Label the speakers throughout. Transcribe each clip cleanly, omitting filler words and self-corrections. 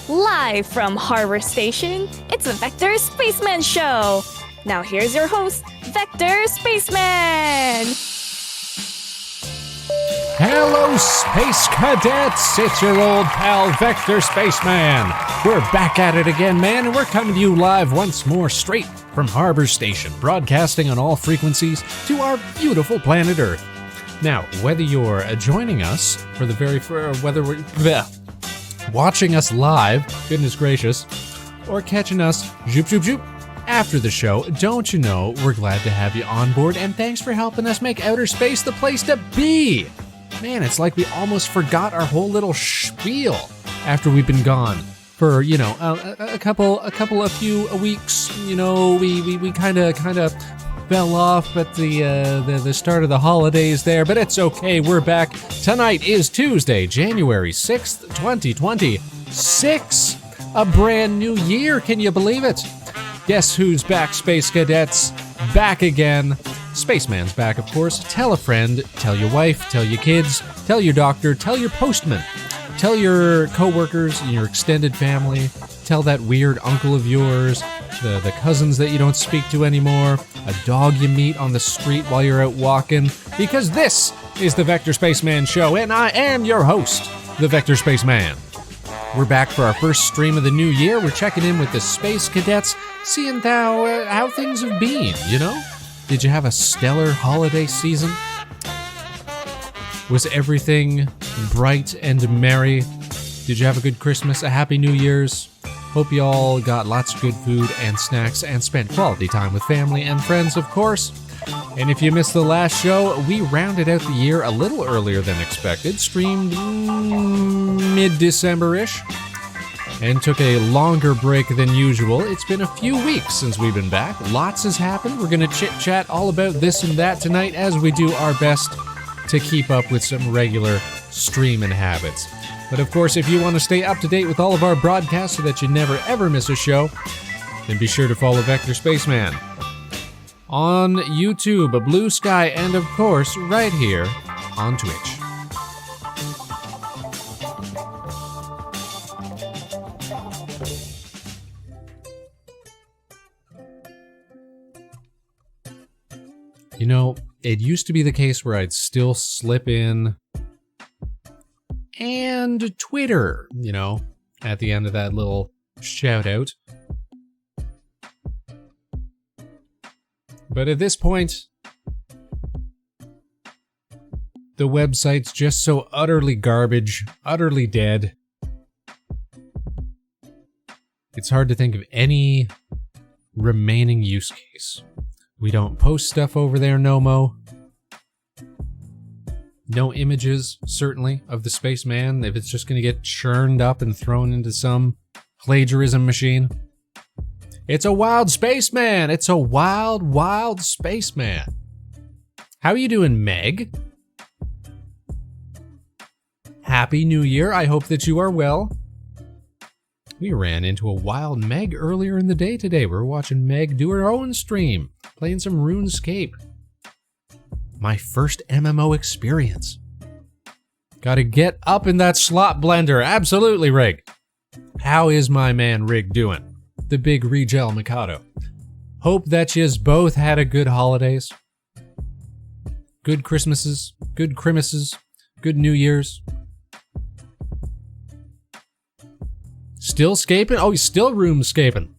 Speaker 1: Live from Harbor Station, it's the Vector Spaceman Show. Now here's your host, Vector Spaceman.
Speaker 2: Hello, Space Cadets! It's your old pal, Vector Spaceman. We're back at it again, man, and we're coming to you live once more straight from Harbor Station, broadcasting on all frequencies to our beautiful planet Earth. Now, whether you're joining us for the whether we're watching us live, goodness gracious, or catching us zoop zoop zoop after the show, don't you know we're glad to have you on board, and thanks for helping us make outer space the place to be. Man, it's like we almost forgot our whole little spiel after we've been gone for, you know, a few weeks. You know, we kind of fell off at the start of the holidays there, but it's okay. We're back. Tonight is Tuesday, January 6th, 2026. A brand new year. Can you believe it? Guess who's back, Space Cadets? Back again. Spaceman's back, of course. Tell a friend, tell your wife, tell your kids, tell your doctor, tell your postman, tell your coworkers and your extended family, tell that weird uncle of yours, the cousins that you don't speak to anymore, a dog you meet on the street while you're out walking, because this is the Vector Spaceman Show, and I am your host, the Vector Spaceman. We're back for our first stream of the new year. We're checking in with the Space Cadets, seeing how things have been, you know? Did you have a stellar holiday season? Was everything bright and merry? Did you have a good Christmas, a happy New Year's? Hope you all got lots of good food and snacks and spent quality time with family and friends, of course. And if you missed the last show, we rounded out the year a little earlier than expected, streamed mid-December-ish, and took a longer break than usual. It's been a few weeks since we've been back. Lots has happened. We're going to chit-chat all about this and that tonight as we do our best to keep up with some regular streaming habits. But of course, if you want to stay up to date with all of our broadcasts so that you never ever miss a show, then be sure to follow Vector Spaceman on YouTube, Blue Sky, and of course, right here on Twitch. You know, it used to be the case where I'd still slip in and Twitter, you know, at the end of that little shout out. But at this point, the website's just so utterly garbage, utterly dead. It's hard to think of any remaining use case. We don't post stuff over there no mo. No images, certainly, of the spaceman if it's just going to get churned up and thrown into some plagiarism machine. It's a wild spaceman! It's a wild, wild spaceman! How are you doing, Meg? Happy New Year, I hope that you are well. We ran into a wild Meg earlier in the day today. We were watching Meg do her own stream, playing some RuneScape. My first MMO experience. Gotta get up in that slot blender. Absolutely, Rig. How is my man Rig doing? The big Regel Mikado. Hope that yous both had a good holidays. Good Christmases, good Christmases, good New Year's. Still scaping? Oh, he's still RuneScaping.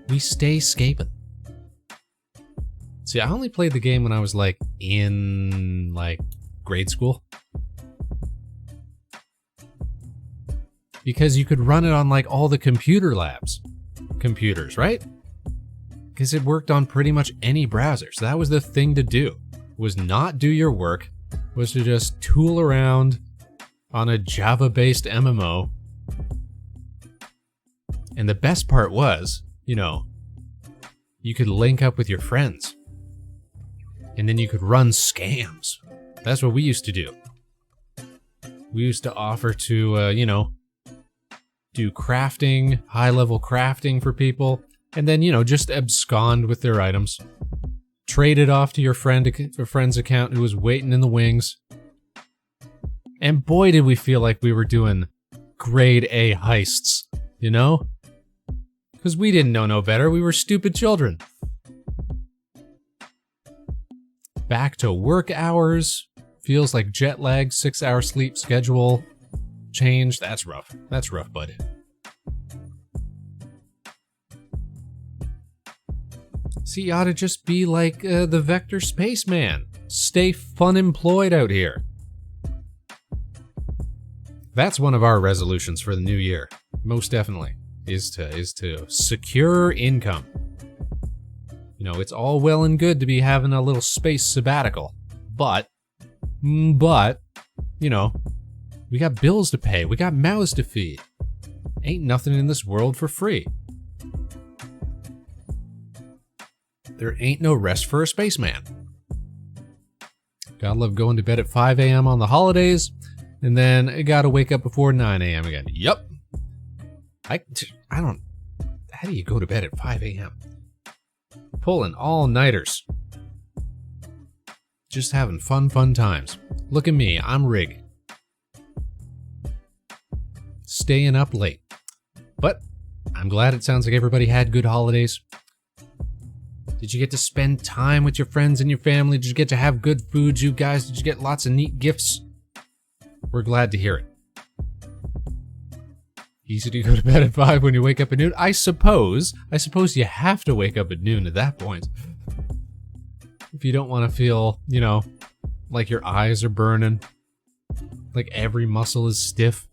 Speaker 2: We stay scaping. See, I only played the game when I was in grade school. Because you could run it on all the computer labs computers, right? Because it worked on pretty much any browser. So that was the thing to do. Was not do your work, was to just tool around on a Java-based MMO. And the best part was, you know, you could link up with your friends. And then you could run scams. That's what we used to do. We used to offer to, do crafting, high-level crafting for people, and then, just abscond with their items. Trade it off to your friend's account who was waiting in the wings. And boy, did we feel like we were doing grade A heists, you know? Because we didn't know no better. We were stupid children. Back to work hours. Feels like jet lag, 6-hour sleep schedule change. That's rough. That's rough, bud. See, you ought to just be like the Vector Spaceman. Stay fun employed out here. That's one of our resolutions for the new year. Most definitely. Is to secure income. You know, it's all well and good to be having a little space sabbatical. But, you know, we got bills to pay. We got mouths to feed. Ain't nothing in this world for free. There ain't no rest for a spaceman. Gotta love going to bed at 5 a.m. on the holidays, and then I gotta wake up before 9 a.m. again. Yup. I don't... How do you go to bed at 5 a.m.? Pulling all-nighters. Just having fun times. Look at me, I'm Rig. Staying up late. But I'm glad it sounds like everybody had good holidays. Did you get to spend time with your friends and your family? Did you get to have good food, you guys? Did you get lots of neat gifts? We're glad to hear it. Easy to go to bed at 5 when you wake up at noon? I suppose you have to wake up at noon at that point. If you don't want to feel, you know, like your eyes are burning, like every muscle is stiff,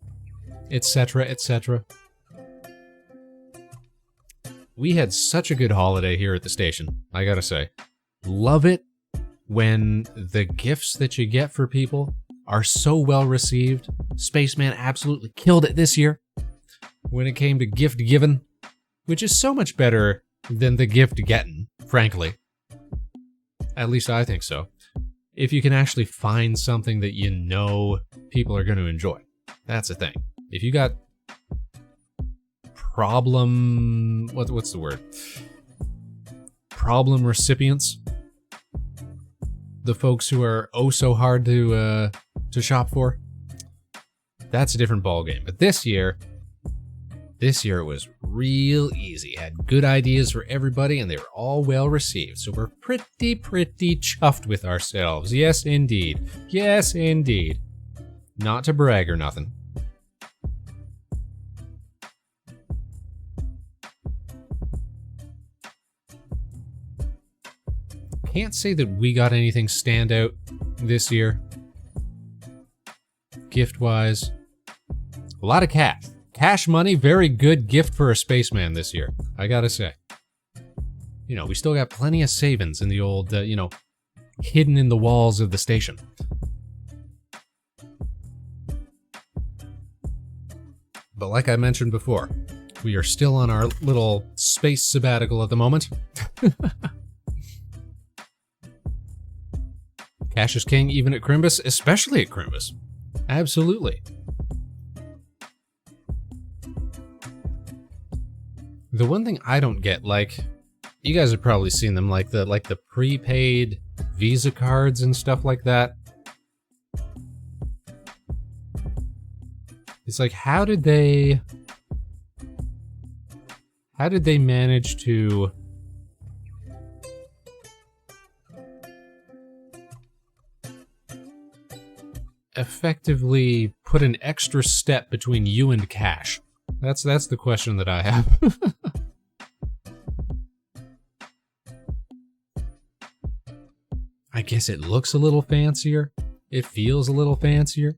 Speaker 2: etc., etc. We had such a good holiday here at the station, I gotta say. Love it when the gifts that you get for people are so well received. Spaceman absolutely killed it this year when it came to gift giving, which is so much better than the gift getting, frankly. At least I think so. If you can actually find something that you know people are going to enjoy. That's the thing. If you got what's the word? Problem recipients. The folks who are oh so hard to shop for. That's a different ballgame. But this year it was real easy. Had good ideas for everybody, and they were all well received. So we're pretty chuffed with ourselves. Yes, indeed. Yes, indeed. Not to brag or nothing. Can't say that we got anything stand out this year. Gift-wise. A lot of cash. Cash money, very good gift for a spaceman this year, I gotta say. You know, we still got plenty of savings in the old, hidden in the walls of the station. But like I mentioned before, we are still on our little space sabbatical at the moment. Cash is king even at Crimbus, especially at Crimbus. Absolutely. The one thing I don't get, like, you guys have probably seen them, like the prepaid Visa cards and stuff like that. It's like, how did they manage to effectively put an extra step between you and cash? That's the question that I have. I guess it looks a little fancier. It feels a little fancier.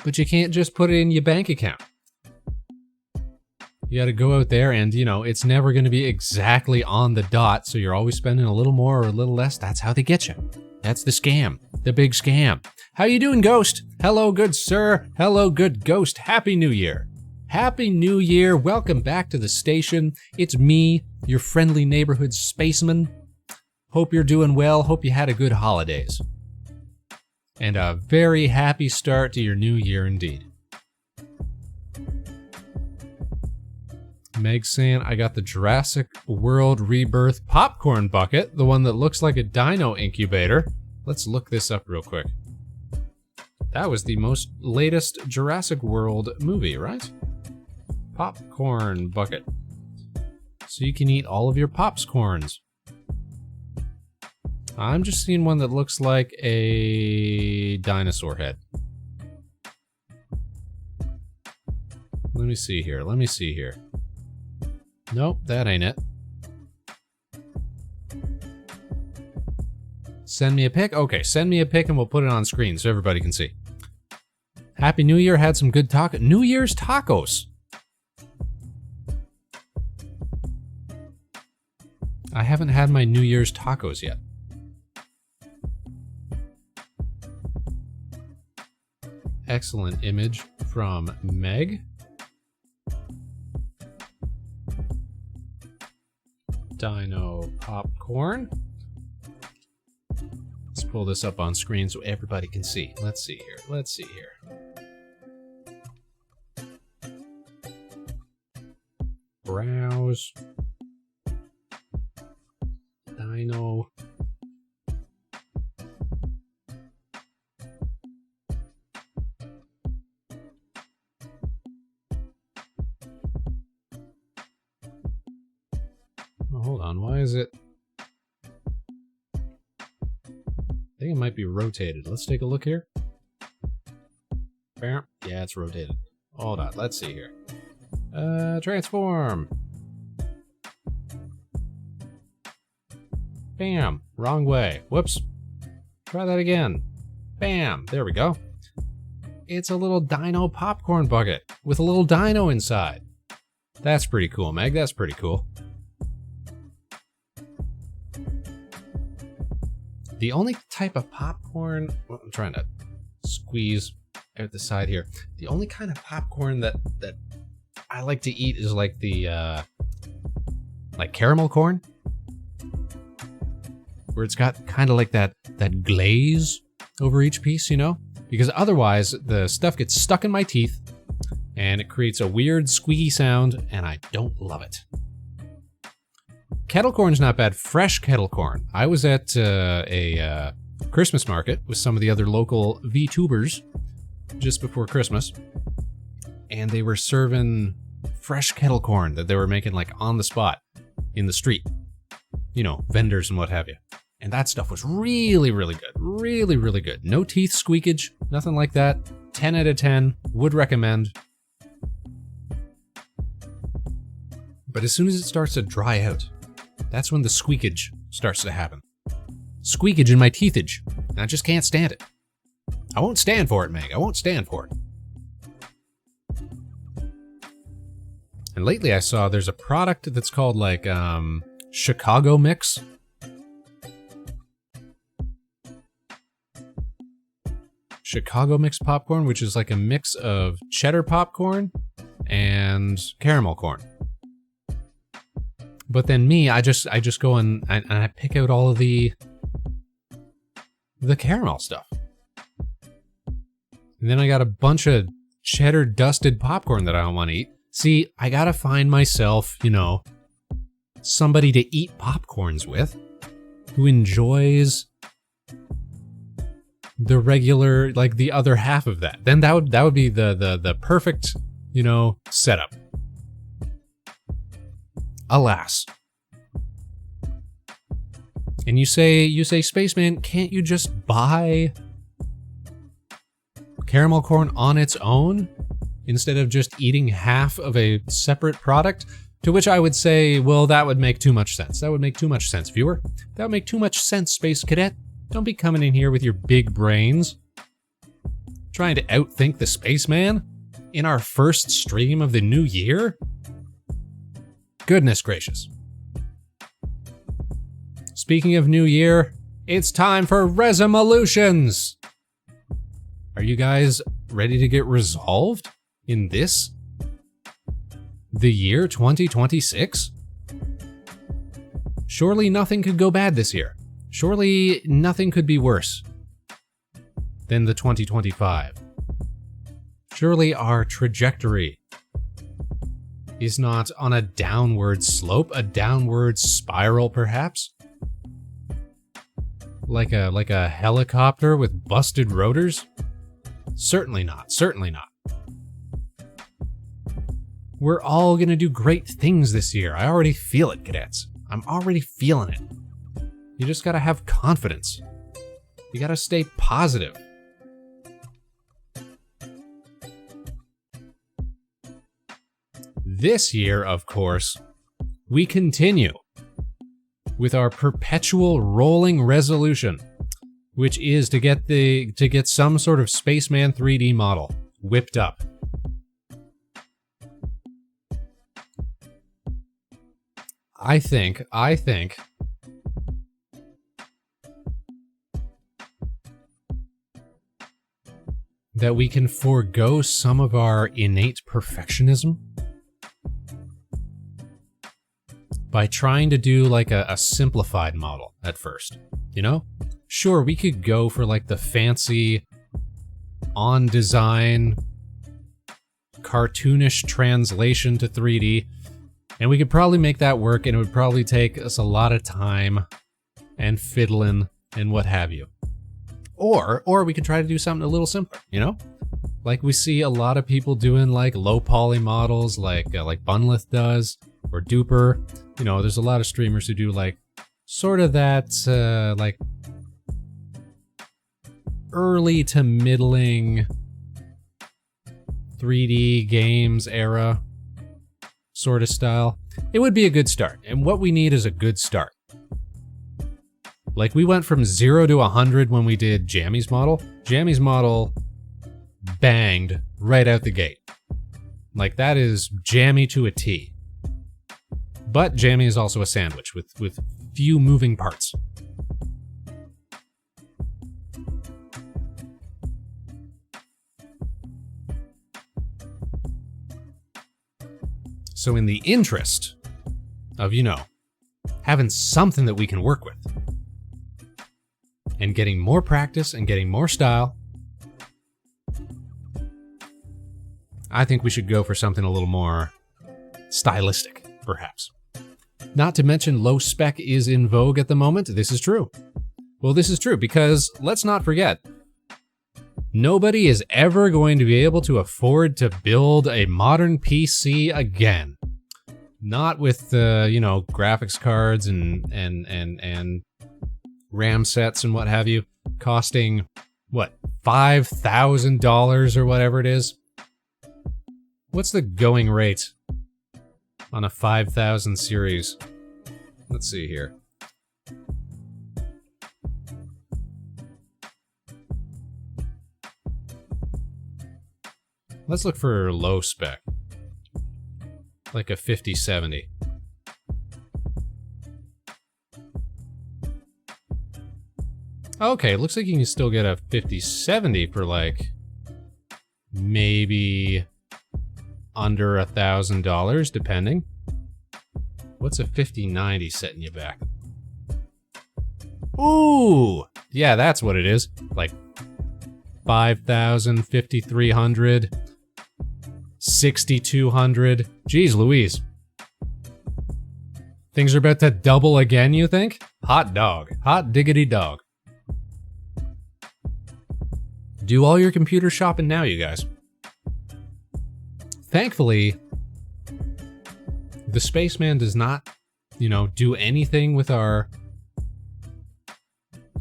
Speaker 2: But you can't just put it in your bank account. You gotta go out there and, it's never gonna be exactly on the dot, so you're always spending a little more or a little less. That's how they get you. That's the scam. The big scam. How you doing, Ghost? Hello, good sir. Hello, good Ghost. Happy New Year. Happy New Year. Welcome back to the station. It's me, your friendly neighborhood spaceman. Hope you're doing well. Hope you had a good holidays. And a very happy start to your new year indeed. Meg's saying, I got the Jurassic World Rebirth popcorn bucket, the one that looks like a dino incubator. Let's look this up real quick. That was the most latest Jurassic World movie, right? Popcorn bucket. So you can eat all of your popscorns. I'm just seeing one that looks like a dinosaur head. Let me see here. Nope, that ain't it. Send me a pic? Okay, send me a pic and we'll put it on screen so everybody can see. Happy New Year, had some good New Year's tacos. I haven't had my New Year's tacos yet. Excellent image from Meg. Dino popcorn. Let's pull this up on screen so everybody can see. Let's see here. Browse. Dino. Oh, hold on, why is it? I think it might be rotated. Let's take a look here. Yeah, it's rotated. Hold on, let's see here. Transform. Bam, wrong way. Whoops. Try that again. Bam, there we go. It's a little dino popcorn bucket with a little dino inside. That's pretty cool, Meg, that's pretty cool. The only type of popcorn, well, I'm trying to squeeze out the side here. The only kind of popcorn that I like to eat is like the like caramel corn, where it's got kind of like that glaze over each piece, you know? Because otherwise the stuff gets stuck in my teeth and it creates a weird squeaky sound and I don't love it. Kettle corn's not bad. Fresh kettle corn. I was at a Christmas market with some of the other local VTubers just before Christmas, and they were serving fresh kettle corn that they were making like on the spot in the street. You know, vendors and what have you. And that stuff was really, really good. Really, really good. No teeth squeakage, nothing like that. 10 out of 10. Would recommend. But as soon as it starts to dry out, that's when the squeakage starts to happen. Squeakage in my teethage. And I just can't stand it. I won't stand for it, Meg. I won't stand for it. And lately I saw there's a product that's called like Chicago Mix. Chicago Mix popcorn, which is like a mix of cheddar popcorn and caramel corn. But then me, I just go and I pick out all of the caramel stuff. And then I got a bunch of cheddar dusted popcorn that I don't want to eat. See, I gotta find myself, you know, somebody to eat popcorns with who enjoys the regular, like the other half of that. Then that would be the perfect, you know, setup. Alas. And you say, Spaceman, can't you just buy caramel corn on its own instead of just eating half of a separate product? To which I would say, well, that would make too much sense. That would make too much sense, viewer. That would make too much sense, Space Cadet. Don't be coming in here with your big brains, trying to outthink the Spaceman in our first stream of the new year. Goodness gracious. Speaking of new year, it's time for resolutions. Are you guys ready to get resolved in this? The year 2026? Surely nothing could go bad this year. Surely nothing could be worse than the 2025. Surely our trajectory is not on a downward slope, a downward spiral perhaps? Like a helicopter with busted rotors? Certainly not. Certainly not. We're all gonna do great things this year. I already feel it, cadets. I'm already feeling it. You just gotta have confidence. You gotta stay positive. This year, of course, we continue with our perpetual rolling resolution, which is to get some sort of Spaceman 3D model whipped up. I think that we can forego some of our innate perfectionism by trying to do like a simplified model at first, you know? Sure, we could go for like the fancy on design cartoonish translation to 3D, and we could probably make that work, and it would probably take us a lot of time and fiddling and what have you. Or we could try to do something a little simpler, you know? Like we see a lot of people doing like low poly models like Bunlith does, or Duper. You know, there's a lot of streamers who do like sort of that like early to middling 3D games era sort of style. It would be a good start, and what we need is a good start. Like, we went from 0 to 100 when we did Jammy's model. Jammy's model banged right out the gate. Like, that is Jammy to a T. But Jammy is also a sandwich with few moving parts. So in the interest of, you know, having something that we can work with, and getting more practice and getting more style, I think we should go for something a little more stylistic, perhaps. Not to mention low spec is in vogue at the moment. This is true. Well, this is true because let's not forget, nobody is ever going to be able to afford to build a modern PC again. Not with you know, graphics cards and RAM sets and what have you, costing, what, $5,000 or whatever it is? What's the going rate on a 5000 series? Let's see here. Let's look for low spec. Like a 5070. Okay, looks like you can still get a 5070 for like maybe under $1,000, depending. What's a 5090 setting you back? Ooh, yeah, that's what it is. Like 5,000, 5,300, 6,200. Jeez Louise. Things are about to double again, you think? Hot dog. Hot diggity dog. Do all your computer shopping now, you guys. Thankfully, the Spaceman does not, you know, do anything with our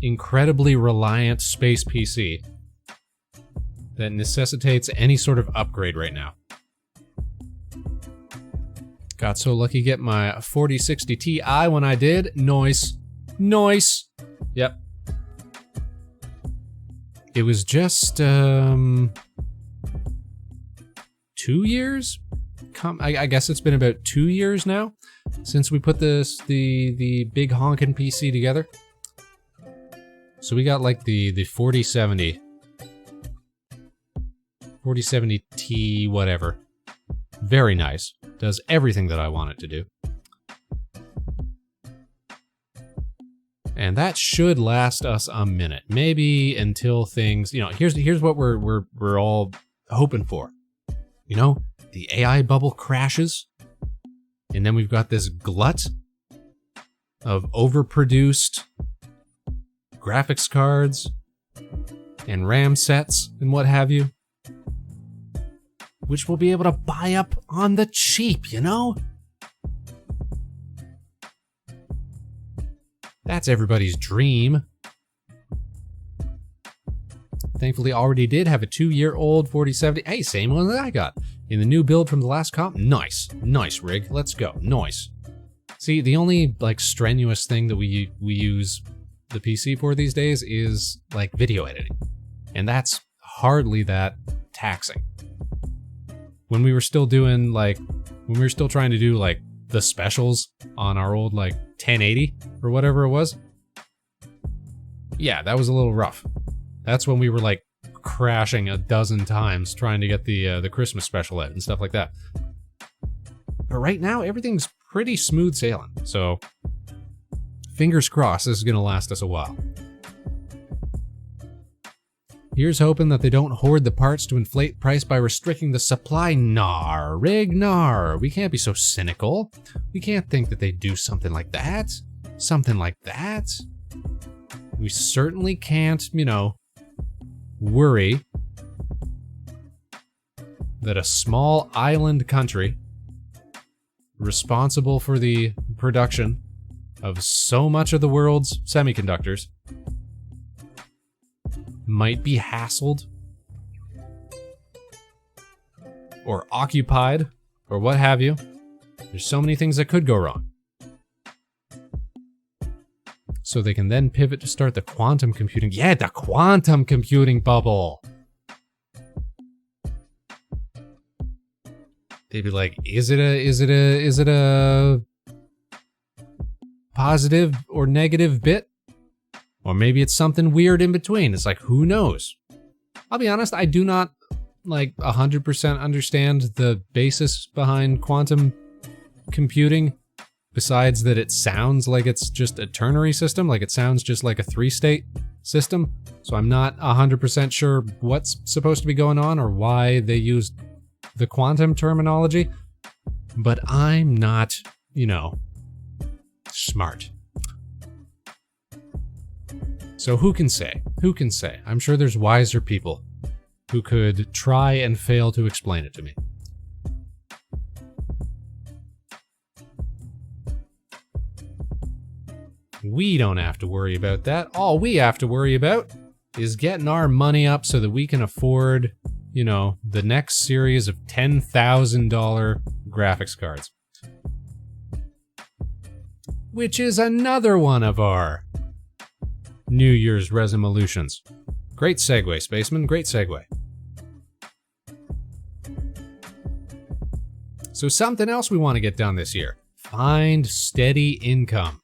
Speaker 2: incredibly reliant space PC that necessitates any sort of upgrade right now. Got so lucky to get my 4060 Ti when I did. Noise. Noise. Yep. It was just 2 years? I guess it's been about 2 years now since we put the big honkin' PC together. So we got like the 4070 Ti whatever. Very nice. Does everything that I want it to do. And that should last us a minute, maybe until things, you know, here's what we're all hoping for. You know, the AI bubble crashes, and then we've got this glut of overproduced graphics cards and RAM sets and what have you, which we'll be able to buy up on the cheap, you know? That's everybody's dream. Thankfully, already did have a 2-year-old 4070. Hey, same one that I got in the new build from the last comp. Nice, nice rig. Let's go. Nice. See, the only like strenuous thing that we use the PC for these days is like video editing, and that's hardly that taxing. When we were still doing when we were still trying to do like the specials on our old like 1080 or whatever it was, yeah, that was a little rough. That's when we were like crashing a dozen times trying to get the Christmas special out and stuff like that. But right now, everything's pretty smooth sailing. So fingers crossed this is going to last us a while. Here's hoping that they don't hoard the parts to inflate price by restricting the supply. Nar, rig, nar. We can't be so cynical. We can't think that they do something like that. Something like that. We certainly can't, you know, worry that a small island country responsible for the production of so much of the world's semiconductors might be hassled or occupied or what have you. There's so many things that could go wrong. So they can then pivot to start the quantum computing. Yeah, the quantum computing bubble. They'd be like, is it a positive or negative bit? Or maybe it's something weird in between. It's like, who knows? I'll be honest, I do not like 100% understand the basis behind quantum computing. Besides that it sounds like it's just a ternary system, like it sounds just like a 3-state system. So I'm not 100% sure what's supposed to be going on or why they used the quantum terminology. But I'm not, you know, smart. So who can say? Who can say? I'm sure there's wiser people who could try and fail to explain it to me. We don't have to worry about that. All we have to worry about is getting our money up so that we can afford, you know, the next series of $10,000 graphics cards. Which is another one of our New Year's resolutions. Great segue, Spaceman, great segue. So something else we want to get done this year. Find steady income.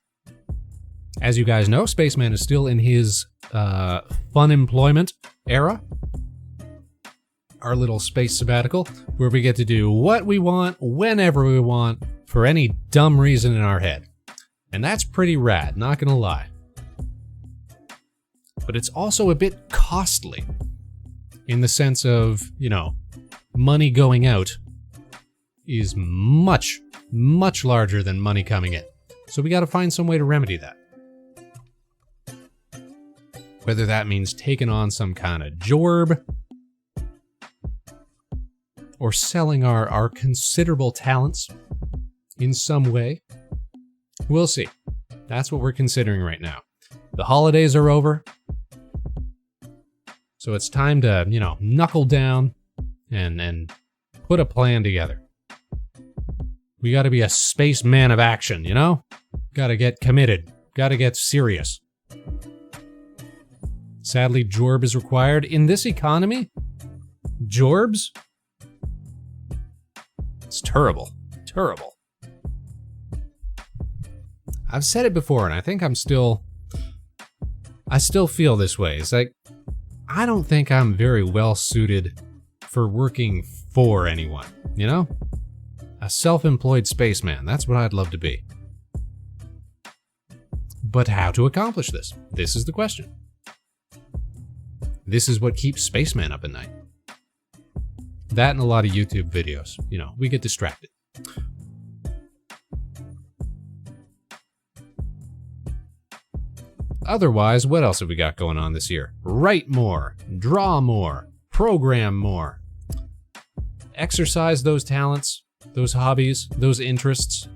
Speaker 2: As you guys know, Spaceman is still in his fun employment era. Our little space sabbatical, where we get to do what we want, whenever we want, for any dumb reason in our head. And that's pretty rad, not gonna lie. But it's also a bit costly, in the sense of, you know, money going out is much, much larger than money coming in. So we gotta find some way to remedy that. Whether that means taking on some kind of jorb, or selling our considerable talents in some way. We'll see. That's what we're considering right now. The holidays are over, so it's time to, you know, knuckle down and put a plan together. We gotta be a spaceman of action, you know? Gotta get committed. Gotta get serious. Sadly, jorb is required. In this economy, jorbs? It's terrible. Terrible. I've said it before, and I think I still feel this way. It's like, I don't think I'm very well suited for working for anyone, you know? A self-employed spaceman, that's what I'd love to be. But how to accomplish this? This is the question. This is what keeps Spaceman up at night. That and a lot of YouTube videos. You know, we get distracted. Otherwise, what else have we got going on this year? Write more, draw more, program more. Exercise those talents, those hobbies, those interests.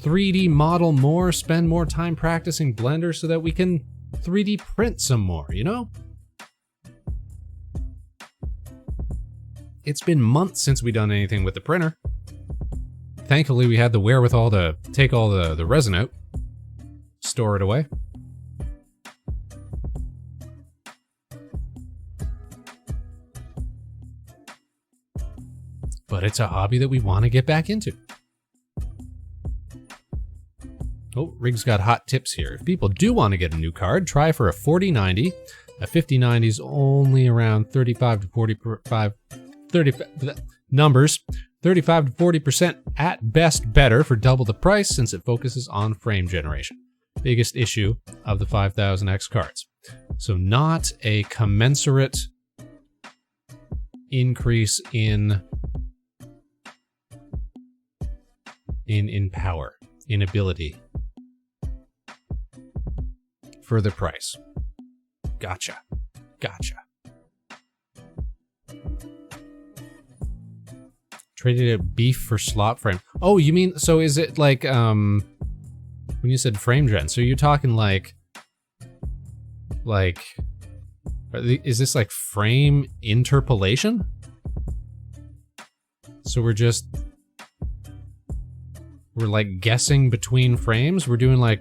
Speaker 2: 3D model more, spend more time practicing Blender so that we can 3D print some more, you know? It's been months since we've done anything with the printer. Thankfully, we had the wherewithal to take all the resin out, store it away. But it's a hobby that we want to get back into. Oh, Rig's got hot tips here. If people do want to get a new card, try for a 4090. A 5090 is only around 35 to 45, 35 numbers. 35 to 40% at best better for double the price since it focuses on frame generation. Biggest issue of the 5000X cards. So not a commensurate increase in power, in ability for the price. Gotcha. Traded a beef for slot frame. Oh, you mean, so is it like, when you said frame gen, so you're talking like, is this like frame interpolation? So we're like guessing between frames? We're doing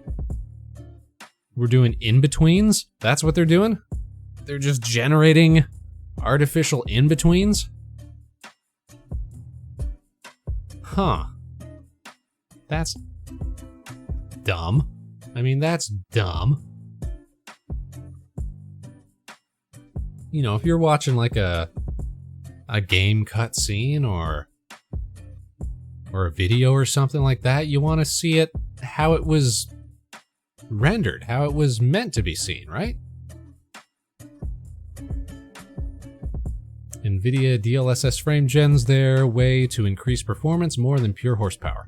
Speaker 2: in-betweens? That's what they're doing? They're just generating artificial in-betweens? Huh. That's dumb. I mean, that's dumb. You know, if you're watching like a game cutscene or a video or something like that, you want to see it how it was rendered, how it was meant to be seen, right? NVIDIA DLSS frame gens their way to increase performance more than pure horsepower.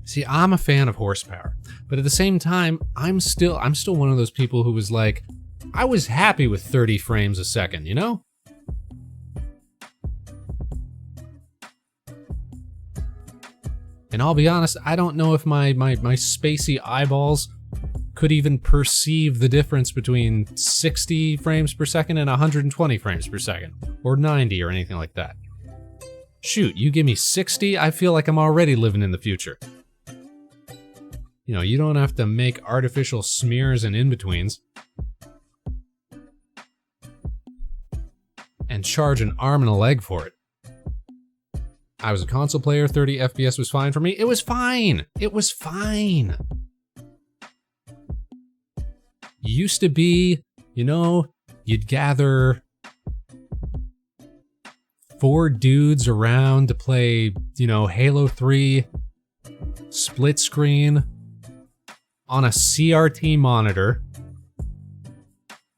Speaker 2: See, I'm a fan of horsepower, but at the same time, I'm still one of those people who was like, I was happy with 30 frames a second, you know? And I'll be honest, I don't know if my spacey eyeballs could even perceive the difference between 60 frames per second and 120 frames per second, or 90 or anything like that. Shoot, you give me 60, I feel like I'm already living in the future. You know, you don't have to make artificial smears and in-betweens and charge an arm and a leg for it. I was a console player, 30 FPS was fine for me. It was fine! It was fine! Used to be, you know, you'd gather 4 dudes around to play, you know, Halo 3 split screen on a CRT monitor,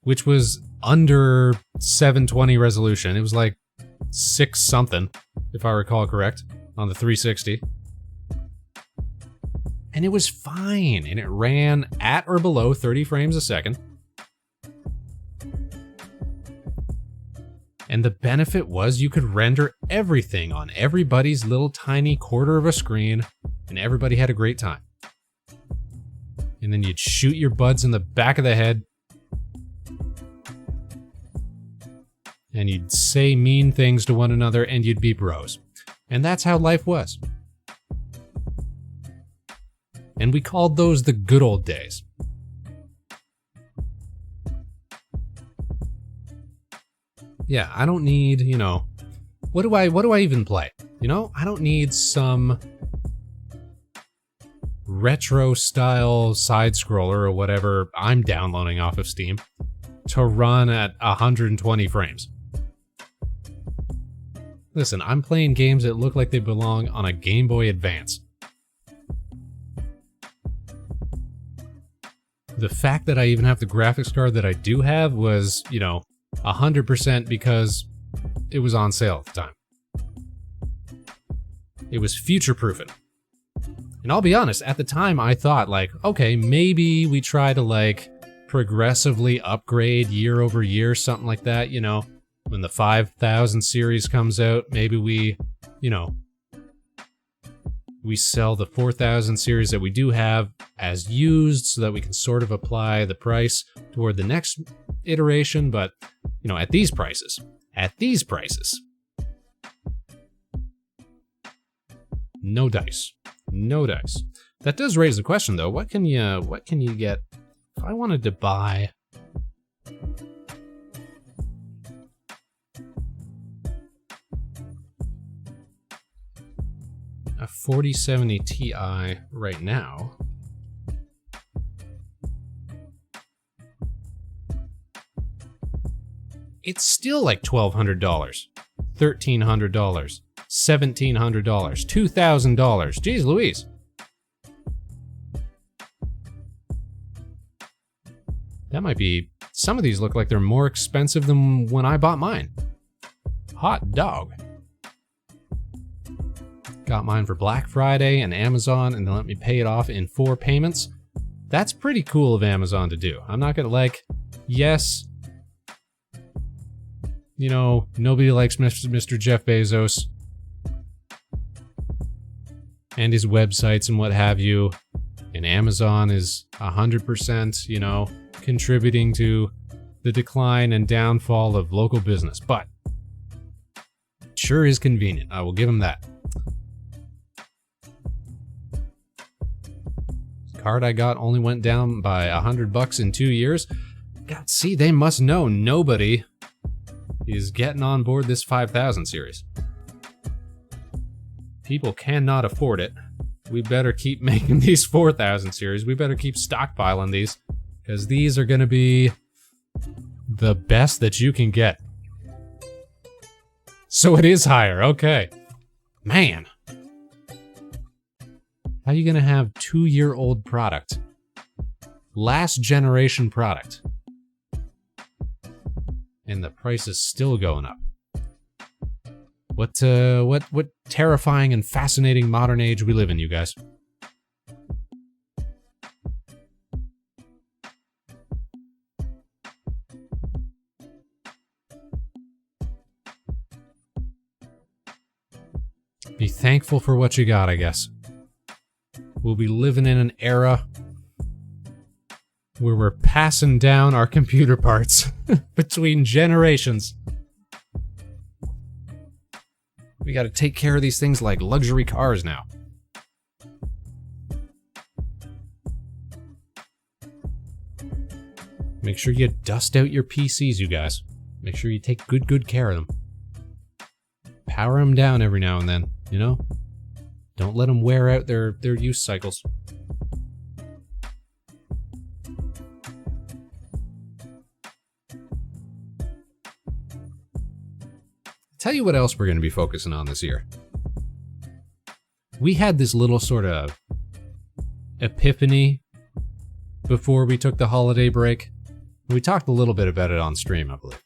Speaker 2: which was under 720 resolution. It was like 6 something, if I recall correct, on the 360. And it was fine, and it ran at or below 30 frames a second. And the benefit was you could render everything on everybody's little tiny quarter of a screen, and everybody had a great time. And then you'd shoot your buds in the back of the head, and you'd say mean things to one another, and you'd be bros. And that's how life was. And we called those the good old days. Yeah, I don't need, you know, what do I even play? You know, I don't need some retro style side scroller or whatever I'm downloading off of Steam to run at 120 frames. Listen, I'm playing games that look like they belong on a Game Boy Advance. The fact that I even have the graphics card that I do have was, you know, 100% because it was on sale at the time. It was future-proofing. And I'll be honest, at the time I thought like, okay, maybe we try to like progressively upgrade year over year, something like that, you know, when the 5000 series comes out, maybe we, you know, we sell the 4000 series that we do have as used so that we can sort of apply the price toward the next iteration. But, you know, at these prices, no dice. No dice. That does raise the question though, what can you get if I wanted to buy a 4070 Ti right now? It's still like $1,200, $1,300, $1,700, $2,000. Jeez Louise. That might be, some of these look like they're more expensive than when I bought mine. Hot dog. Got mine for Black Friday and Amazon, and they let me pay it off in 4 payments. That's pretty cool of Amazon to do. I'm not gonna like, yes, you know, nobody likes Mr. Jeff Bezos and his websites and what have you, and Amazon is 100%, you know, contributing to the decline and downfall of local business, but it sure is convenient. I will give him that. The card I got only went down by $100 in 2 years. God, see, they must know nobody is getting on board this 5000 series. People cannot afford it. We better keep making these 4000 series. We better keep stockpiling these, because these are going to be the best that you can get. So it is higher, okay. Man. How are you going to have 2-year-old product? Last generation product. And the price is still going up. What terrifying and fascinating modern age we live in, you guys. Be thankful for what you got, I guess. We'll be living in an era where we're passing down our computer parts between generations. We gotta take care of these things like luxury cars now. Make sure you dust out your PCs, you guys. Make sure you take good care of them. Power them down every now and then, you know? Don't let them wear out their use cycles. Tell you what else we're going to be focusing on this year. We had this little sort of epiphany before we took the holiday break. We talked a little bit about it on stream, I believe.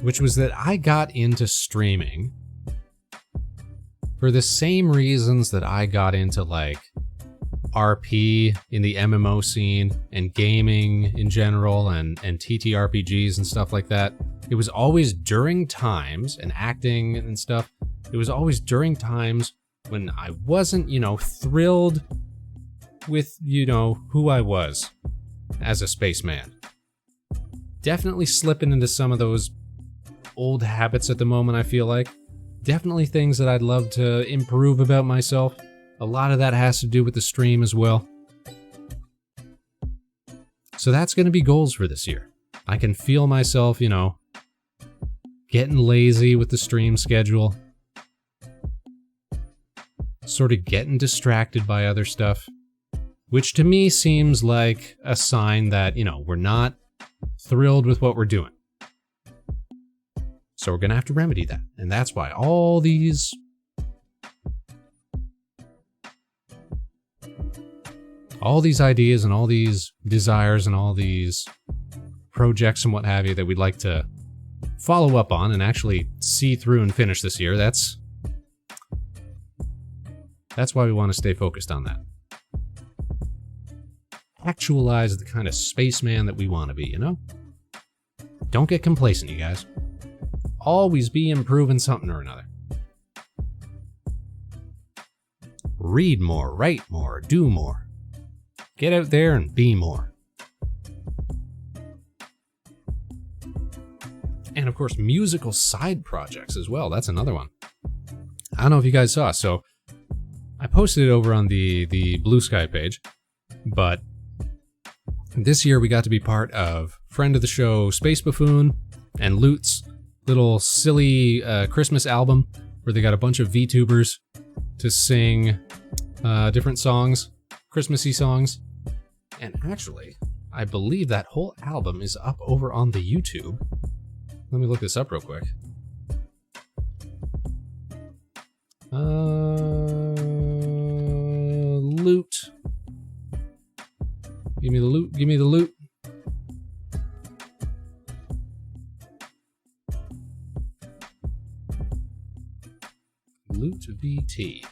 Speaker 2: Which was that I got into streaming for the same reasons that I got into like RP in the MMO scene and gaming in general and TTRPGs and stuff like that. It was always during times, and acting and stuff, it was always during times when I wasn't, you know, thrilled with, you know, who I was as a spaceman. Definitely slipping into some of those old habits at the moment, I feel like. Definitely things that I'd love to improve about myself. A lot of that has to do with the stream as well. So that's going to be goals for this year. I can feel myself, you know, getting lazy with the stream schedule. Sort of getting distracted by other stuff. Which to me seems like a sign that, you know, we're not thrilled with what we're doing. So we're going to have to remedy that. And that's why all these ideas and all these desires and all these projects and what have you that we'd like to follow up on and actually see through and finish this year, that's That's why we want to stay focused on that. Actualize the kind of spaceman that we want to be, you know? Don't get complacent, you guys. Always be improving something or another. Read more, write more, do more. Get out there and be more. And of course, musical side projects as well. That's another one. I don't know if you guys saw. So I posted it over on the Blue Sky page. But this year we got to be part of friend of the show Space Buffoon and Loot's little silly Christmas album where they got a bunch of VTubers to sing different songs, Christmassy songs. And actually, I believe that whole album is up over on the YouTube. Let me look this up real quick. Loot. Give me the loot, give me the loot. Loot VT.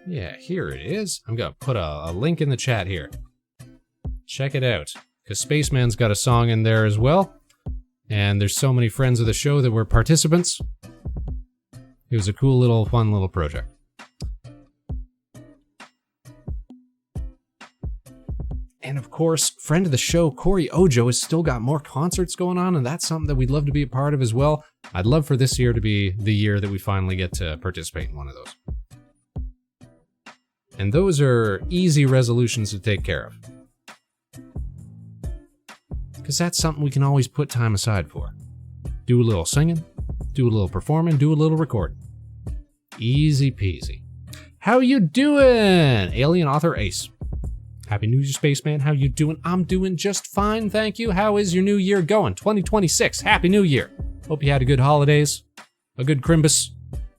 Speaker 2: Yeah, here it is. I'm gonna put a link in the chat here. Check it out, because Spaceman's got a song in there as well. And there's so many friends of the show that were participants. It was a cool little, fun little project. And of course, friend of the show, Corey Ojo, has still got more concerts going on, and that's something that we'd love to be a part of as well. I'd love for this year to be the year that we finally get to participate in one of those. And those are easy resolutions to take care of. Because that's something we can always put time aside for. Do a little singing, do a little performing, do a little recording. Easy peasy. How you doing, Alien Author Ace? Happy New Year, Spaceman. How you doing? I'm doing just fine, thank you. How is your new year going? 2026. Happy New Year. Hope you had a good holidays, a good Crimbus,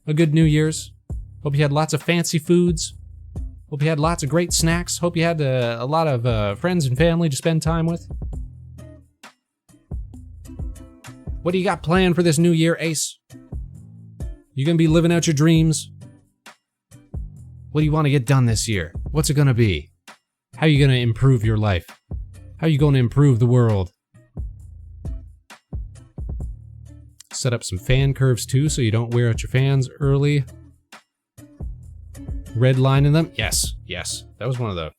Speaker 2: a good New Year's. Hope you had lots of fancy foods. Hope you had lots of great snacks. Hope you had a lot of friends and family to spend time with. What do you got planned for this new year, Ace? You gonna be living out your dreams? What do you want to get done this year? What's it gonna be? How are you gonna improve your life? How are you gonna improve the world? Set up some fan curves too so you don't wear out your fans early. Redlining them? Yes, yes. That was one of the...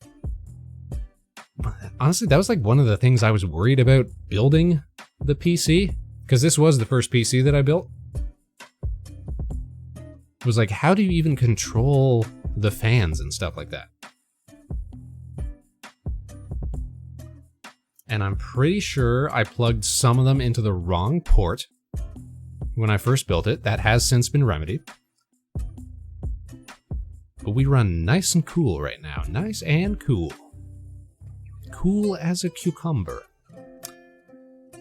Speaker 2: Honestly, that was like one of the things I was worried about building the PC. Because this was the first PC that I built. It was like, how do you even control the fans and stuff like that? And I'm pretty sure I plugged some of them into the wrong port when I first built it. That has since been remedied. But we run nice and cool right now. Nice and cool. Cool as a cucumber.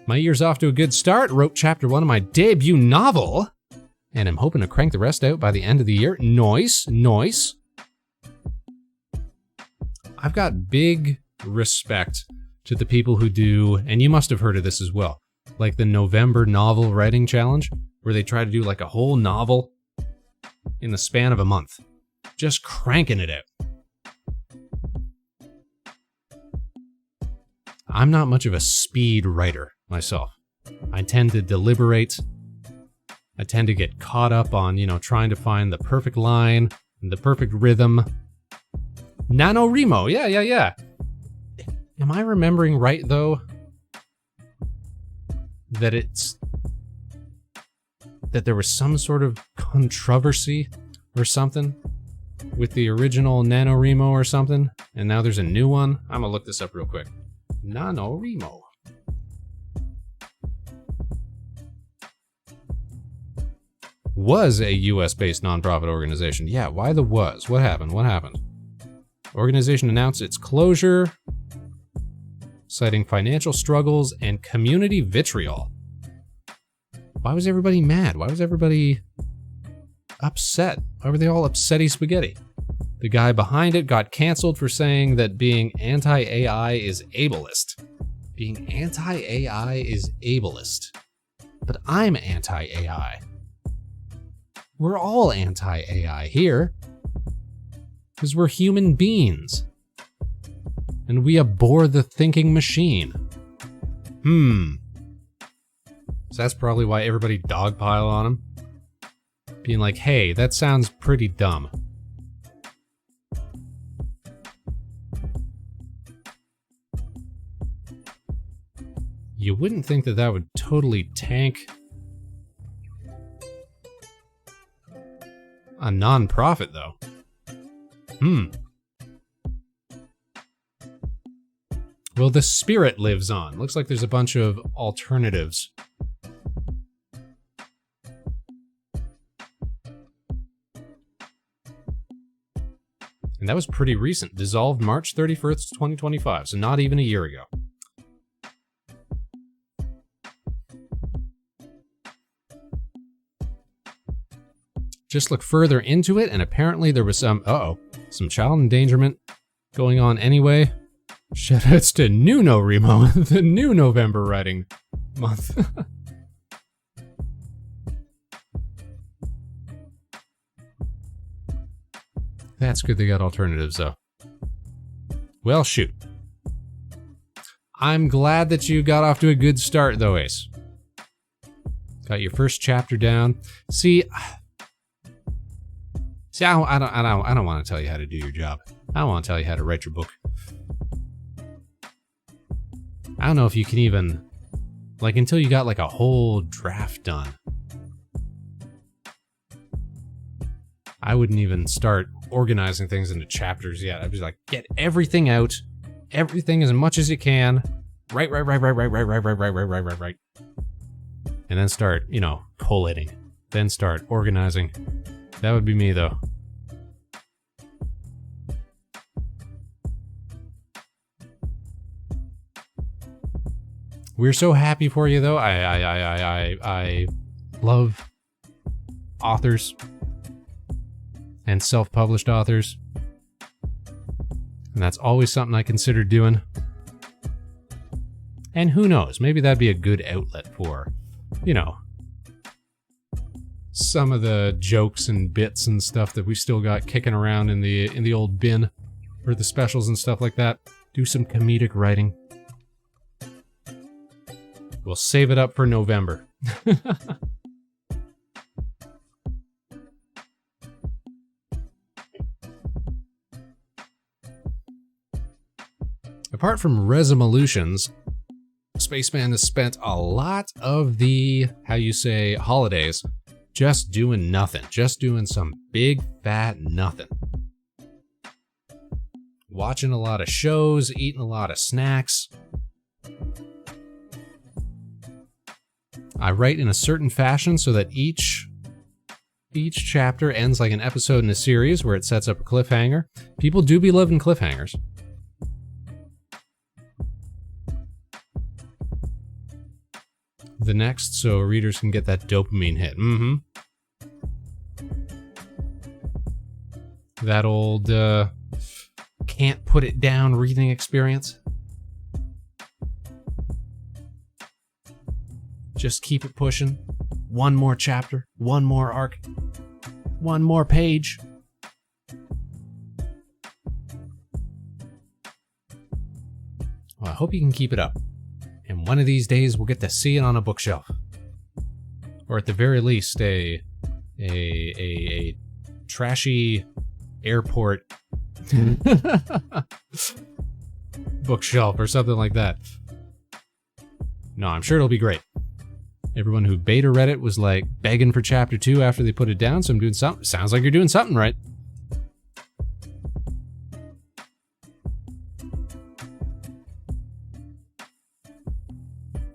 Speaker 2: My year's off to a good start. Wrote chapter 1 of my debut novel. And I'm hoping to crank the rest out by the end of the year. Nice, nice. I've got big respect to the people who do, and you must have heard of this as well, like the November Novel Writing Challenge, where they try to do like a whole novel in the span of a month. Just cranking it out. I'm not much of a speed writer myself. I tend to deliberate. I tend to get caught up on, trying to find the perfect line and the perfect rhythm. NaNoWriMo, yeah. Am I remembering right, though, that there was some sort of controversy or something with the original NaNoWriMo or something, and now there's a new one? I'm gonna look this up real quick. NaNoWriMo. Was a US-based nonprofit organization. Yeah, why the was? What happened? Organization announced its closure, citing financial struggles and community vitriol. Why was everybody mad? Why was everybody upset? Why were they all upsetty spaghetti? The guy behind it got canceled for saying that being anti-AI is ableist. Being anti-AI is ableist. but I'm anti-AI. We're all anti-AI here. Because we're human beings. And we abhor the thinking machine. So that's probably why everybody dogpile on him. Being like, hey, that sounds pretty dumb. You wouldn't think that that would totally tank a non-profit, though. Well, the spirit lives on. Looks like there's a bunch of alternatives. And that was pretty recent. Dissolved March 31st, 2025, so not even a year ago. Just look further into it, and apparently there was some child endangerment going on anyway. Shoutouts to Nuno Remo, the new November writing month. That's good they got alternatives, though. Well, shoot. I'm glad that you got off to a good start, though, Ace. Got your first chapter down. See, I don't want to tell you how to do your job. I don't want to tell you how to write your book. I don't know if you can even, like, until you got like a whole draft done. I wouldn't even start organizing things into chapters yet. I'd be like, get everything out, everything as much as you can, right, and then start, collating, then start organizing. That would be me, though. We're so happy for you, though. I love authors and self-published authors, and that's always something I consider doing. And who knows, maybe that'd be a good outlet for, some of the jokes and bits and stuff that we still got kicking around in the old bin, or the specials and stuff like that. Do some comedic writing. We'll save it up for November. Apart from resolutions, Spaceman has spent a lot of the, holidays just doing nothing. Just doing some big, fat nothing. Watching a lot of shows, eating a lot of snacks. I write in a certain fashion so that each chapter ends like an episode in a series where it sets up a cliffhanger. People do be loving cliffhangers. The next, so readers can get that dopamine hit. That old can't put it down reading experience. Just keep it pushing. One more chapter, one more arc, one more page. Well, I hope you can keep it up. And one of these days we'll get to see it on a bookshelf. Or at the very least, a trashy airport bookshelf or something like that. No, I'm sure it'll be great. Everyone who beta read it was like begging for chapter 2 after they put it down, so I'm doing something. Sounds like you're doing something right.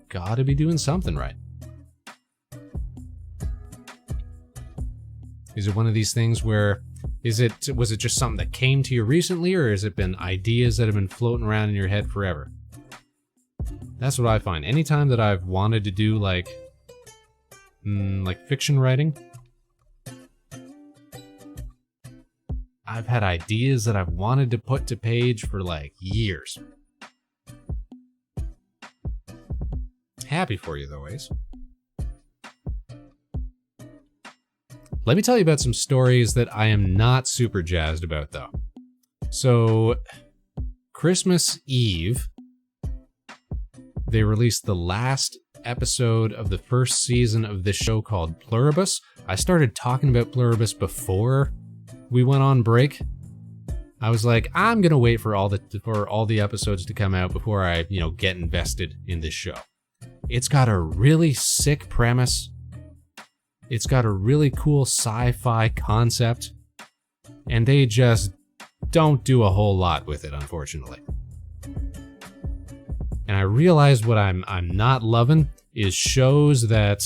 Speaker 2: Gotta be doing something right. Is it one of these things where, was it just something that came to you recently, or has it been ideas that have been floating around in your head forever? That's what I find. Anytime that I've wanted to do like fiction writing, I've had ideas that I've wanted to put to page for like years. Happy for you though, Ace. Let me tell you about some stories that I am not super jazzed about, though. So, Christmas Eve, they released the last episode of the first season of this show called Pluribus. I started talking about Pluribus before we went on break. I was like, I'm gonna wait for all the episodes to come out before I, get invested in this show. It's got a really sick premise. It's got a really cool sci-fi concept, and they just don't do a whole lot with it, unfortunately. And I realized what I'm not loving is shows that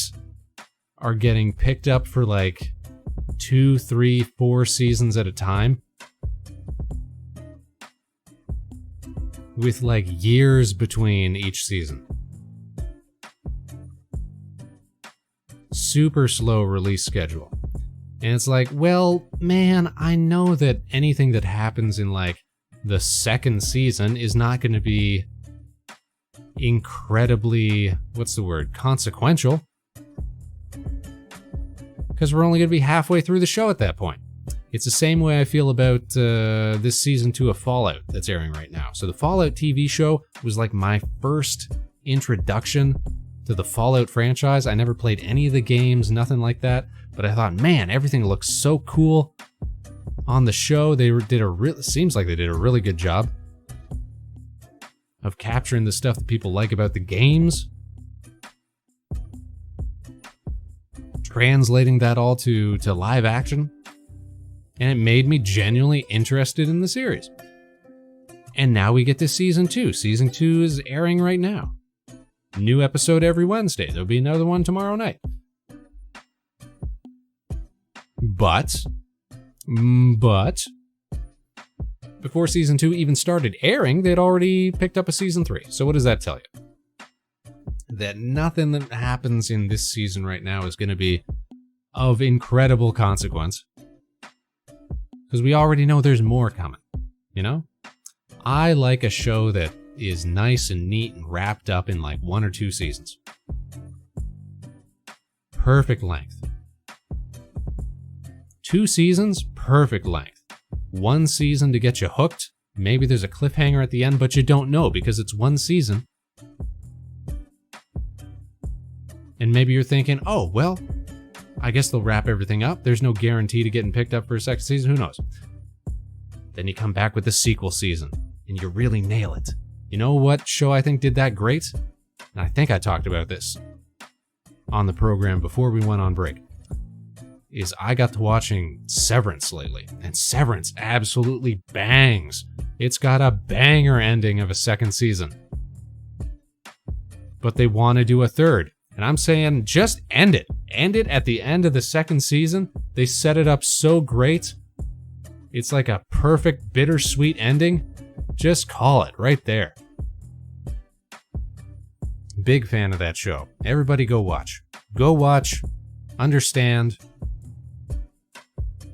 Speaker 2: are getting picked up for like 2, 3, 4 seasons at a time, with like years between each season. Super slow release schedule. And it's like, well, man, I know that anything that happens in like the second season is not going to be incredibly, consequential. Because we're only going to be halfway through the show at that point. It's the same way I feel about this season 2 of Fallout that's airing right now. So the Fallout TV show was like my first introduction to the Fallout franchise. I never played any of the games, nothing like that. But I thought, man, everything looks so cool on the show. Seems like they did a really good job of capturing the stuff that people like about the games, translating that all to live action, and it made me genuinely interested in the series. And now we get to season 2. Season 2 is airing right now. New episode every Wednesday. There'll be another one tomorrow night. But, before season 2 even started airing, they'd already picked up a season 3. So what does that tell you? That nothing that happens in this season right now is going to be of incredible consequence. Because we already know there's more coming, I like a show that is nice and neat and wrapped up in like 1 or 2 seasons. Perfect length. 2 seasons, perfect length. 1 season to get you hooked. Maybe there's a cliffhanger at the end, but you don't know because it's 1 season. And maybe you're thinking, oh, well, I guess they'll wrap everything up. There's no guarantee to getting picked up for a second season. Who knows? Then you come back with the sequel season and you really nail it. You know what show I think did that great? And I think I talked about this on the program before we went on break. Is I got to watching Severance lately, and Severance absolutely bangs. It's got a banger ending of a second season. But they want to do a third. And I'm saying, just end it. End it at the end of the second season. They set it up so great. It's like a perfect bittersweet ending. Just call it right there. Big fan of that show. Everybody go watch. Go watch. Understand.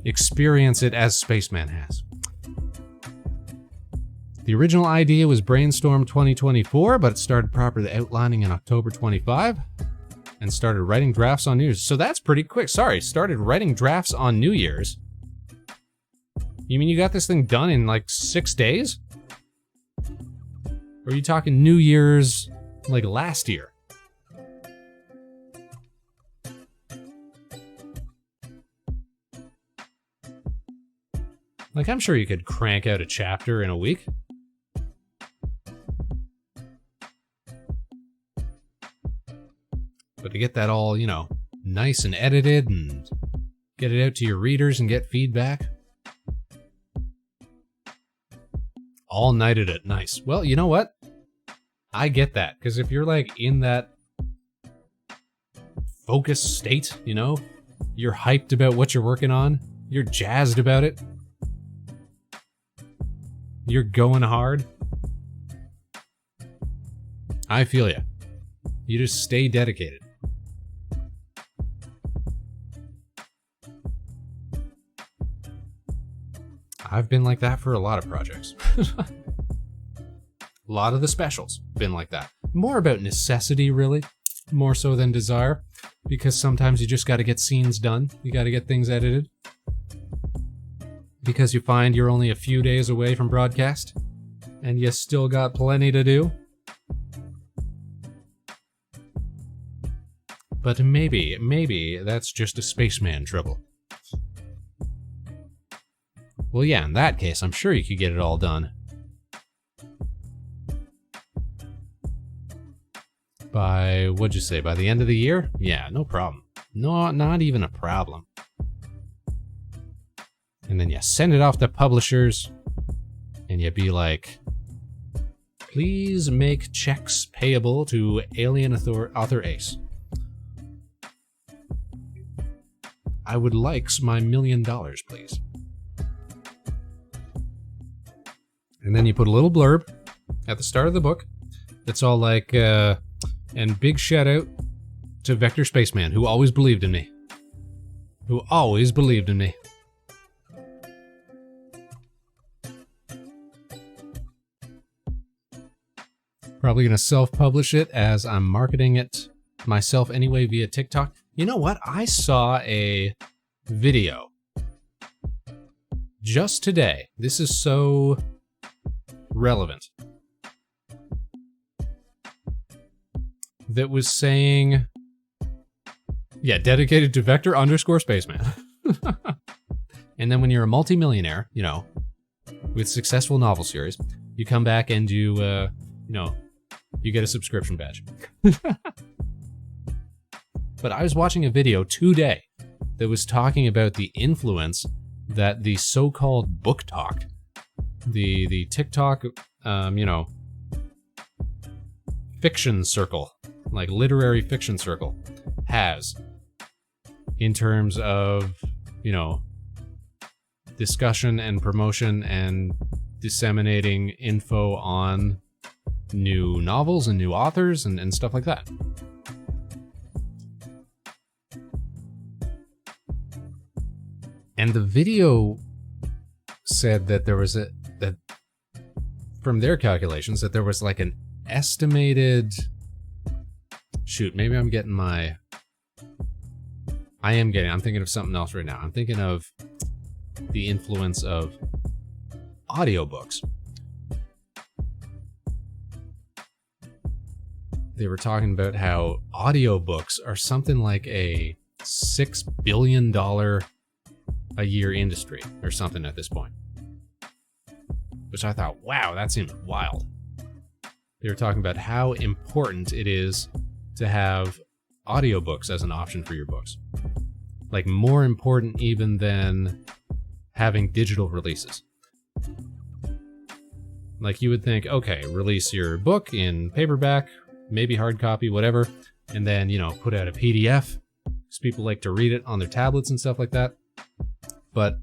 Speaker 2: Experience it as Spaceman has. The original idea was brainstormed 2024, but it started properly outlining in October 25 and started writing drafts on New Year's. So that's pretty quick. Started writing drafts on New Year's. You mean you got this thing done in like 6 days? Or are you talking New Year's like last year? Like, I'm sure you could crank out a chapter in a week. But to get that all, nice and edited and get it out to your readers and get feedback. All nighted it nice. Well, you know what? I get that. Because if you're like in that focused state, you're hyped about what you're working on. You're jazzed about it. You're going hard. I feel you. You just stay dedicated. I've been like that for a lot of projects. A lot of the specials been like that. More about necessity, really. more so than desire, because sometimes you just got to get scenes done. You got to get things edited. Because you find you're only a few days away from broadcast, and you still got plenty to do. But maybe that's just a spaceman trouble. Well, yeah, in that case, I'm sure you could get it all done. By, what'd you say, by the end of the year? Yeah, no problem. No, not even a problem. And then you send it off to publishers, and you be like, please make checks payable to Alien Author Ace. I would like my $1 million, please. And then you put a little blurb at the start of the book that's all like, and big shout out to Vector Spaceman, who always believed in me. Who always believed in me. Probably going to self-publish it as I'm marketing it myself anyway via TikTok. You know what? I saw a video just today. This is so relevant. That was saying, yeah, dedicated to Vector _ Spaceman. And then when you're a multimillionaire, you know, with successful novel series, you come back and you know, you get a subscription badge. But I was watching a video today that was talking about the influence that the so-called book talk, the TikTok, you know, fiction circle, like literary fiction circle, has in terms of, you know, discussion and promotion and disseminating info on new novels and new authors and stuff like that. And the video said that there was that from their calculations that there was like an estimated, shoot, maybe I'm thinking of something else right now. I'm thinking of the influence of audiobooks. They were talking about how audiobooks are something like a $6 billion a year industry or something at this point. Which I thought, wow, that seems wild. They were talking about how important it is to have audiobooks as an option for your books. Like more important even than having digital releases. Like you would think, okay, release your book in paperback, maybe hard copy, whatever, and then, you know, put out a PDF because people like to read it on their tablets and stuff like that. But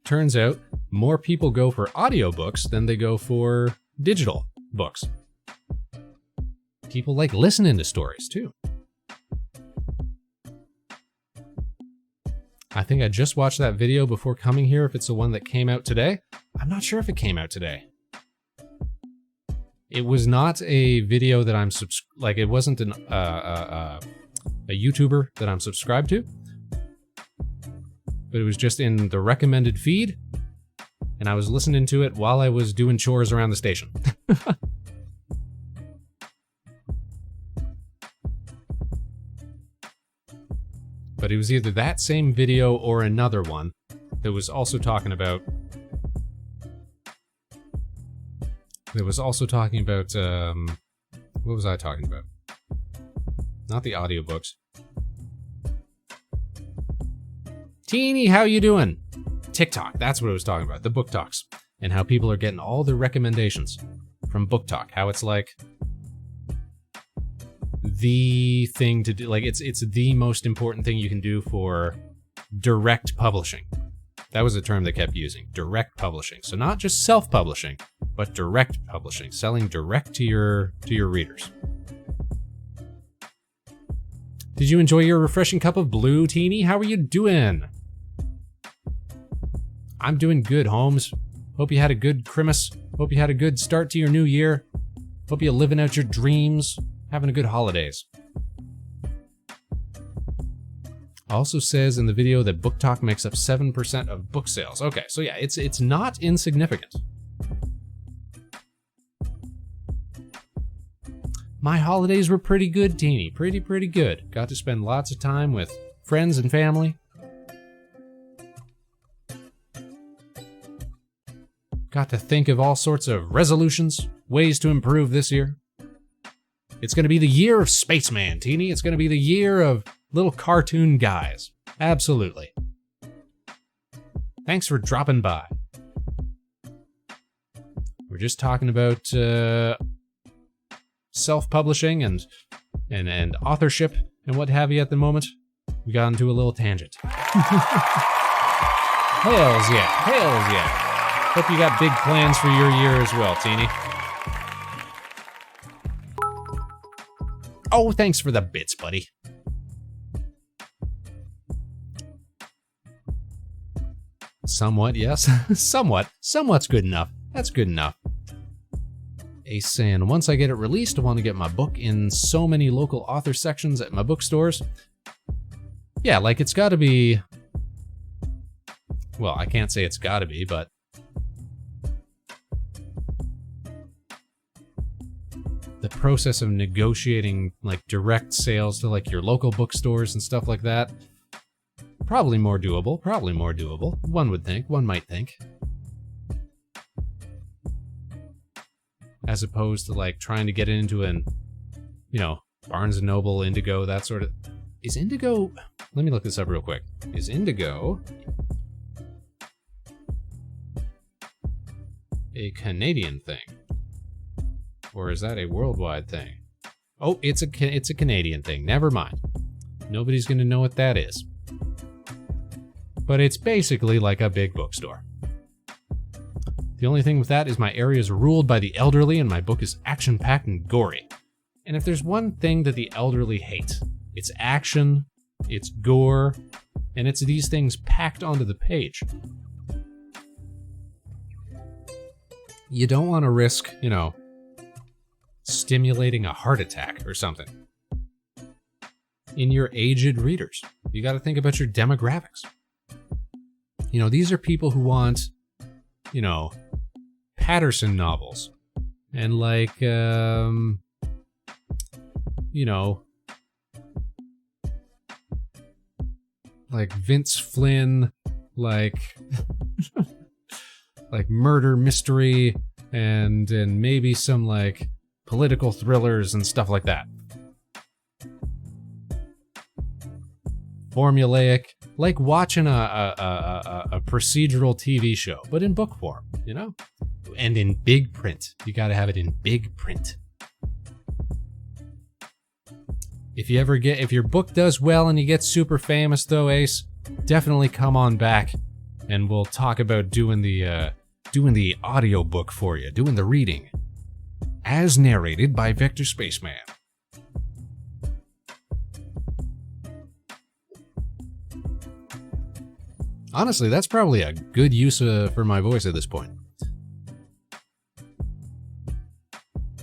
Speaker 2: turns out more people go for audiobooks than they go for digital books. People like listening to stories too. I think I just watched that video before coming here, if it's the one that came out today. I'm not sure if it came out today. It was not a video that I'm it wasn't a YouTuber that I'm subscribed to. But it was just in the recommended feed, and I was listening to it while I was doing chores around the station. But it was either that same video or another one that was also talking about... what was I talking about? Not the audiobooks. Teeny, how you doing? TikTok, that's what I was talking about, the book talks. And how people are getting all their recommendations from book talk. How it's like the thing to do, like it's the most important thing you can do for direct publishing. That was a term they kept using, direct publishing. So not just self-publishing, but direct publishing, selling direct to your readers. Did you enjoy your refreshing cup of blue, Teeny? How are you doing? I'm doing good, Holmes. Hope you had a good Christmas. Hope you had a good start to your new year. Hope you're living out your dreams, having a good holidays. Also says in the video that Book Talk makes up 7% of book sales. Okay, so yeah, it's not insignificant. My holidays were pretty good, Teeny. Pretty good. Got to spend lots of time with friends and family. Got to think of all sorts of resolutions, ways to improve this year. It's going to be the year of Spaceman, Teeny. It's going to be the year of little cartoon guys. Absolutely. Thanks for dropping by. We're just talking about self-publishing and authorship and what have you at the moment. We got into a little tangent. Hells yeah. Hope you got big plans for your year as well, Teeny. Oh, thanks for the bits, buddy. Somewhat, yes. Somewhat's good enough. That's good enough. Ace saying, once I get it released, I want to get my book in so many local author sections at my bookstores. Yeah, like it's got to be... Well, I can't say it's got to be, but... The process of negotiating, like, direct sales to, like, your local bookstores and stuff like that... Probably more doable. One would think. One might think. As opposed to, like, trying to get into an, Barnes & Noble, Indigo, that sort of... Is Indigo... Let me look this up real quick. Is Indigo a Canadian thing? Or is that a worldwide thing? Oh, it's a Canadian thing. Never mind. Nobody's going to know what that is. But it's basically like a big bookstore. The only thing with that is my area is ruled by the elderly and my book is action-packed and gory. And if there's one thing that the elderly hate, it's action, it's gore, and it's these things packed onto the page. You don't want to risk, stimulating a heart attack or something. In your aged readers, you got to think about your demographics. These are people who want, Patterson novels. And like, like Vince Flynn, like, like murder mystery and maybe some like political thrillers and stuff like that. Formulaic, like watching a procedural TV show, but in book form, and in big print. You got to have it in big print. If your book does well and you get super famous, though, Ace, definitely come on back, and we'll talk about doing the audiobook for you, doing the reading, as narrated by Vector Spaceman. Honestly, that's probably a good use for my voice at this point.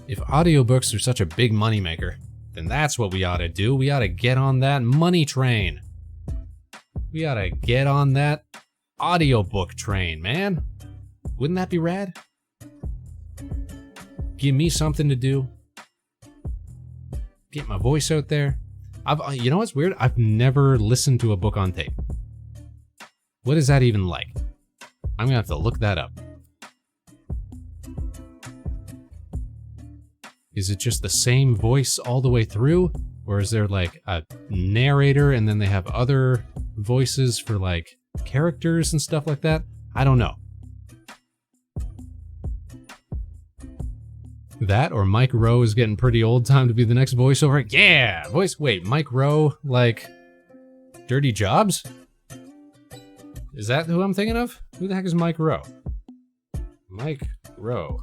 Speaker 2: If audiobooks are such a big moneymaker, then that's what we ought to do. We ought to get on that money train. We ought to get on that audiobook train, man. Wouldn't that be rad? Give me something to do. Get my voice out there. You know what's weird? I've never listened to a book on tape. What is that even like? I'm gonna have to look that up. Is it just the same voice all the way through? Or is there like a narrator and then they have other voices for like characters and stuff like that? I don't know. That or Mike Rowe is getting pretty old, time to be the next voiceover. Yeah! Wait, Mike Rowe, like Dirty Jobs? Is that who I'm thinking of? Who the heck is Mike Rowe? Mike Rowe.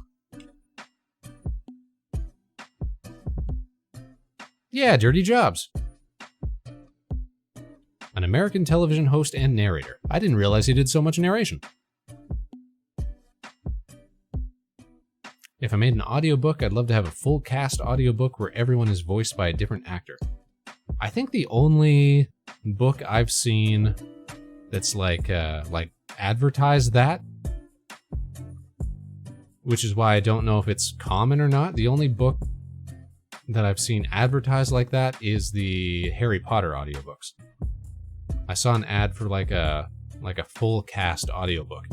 Speaker 2: Yeah, Dirty Jobs. An American television host and narrator. I didn't realize he did so much narration. If I made an audiobook, I'd love to have a full cast audiobook where everyone is voiced by a different actor. I think the only book I've seen that's like advertised that, which is why I don't know if it's common or not. The only book that I've seen advertised like that is the Harry Potter audiobooks. I saw an ad for like a full cast audiobook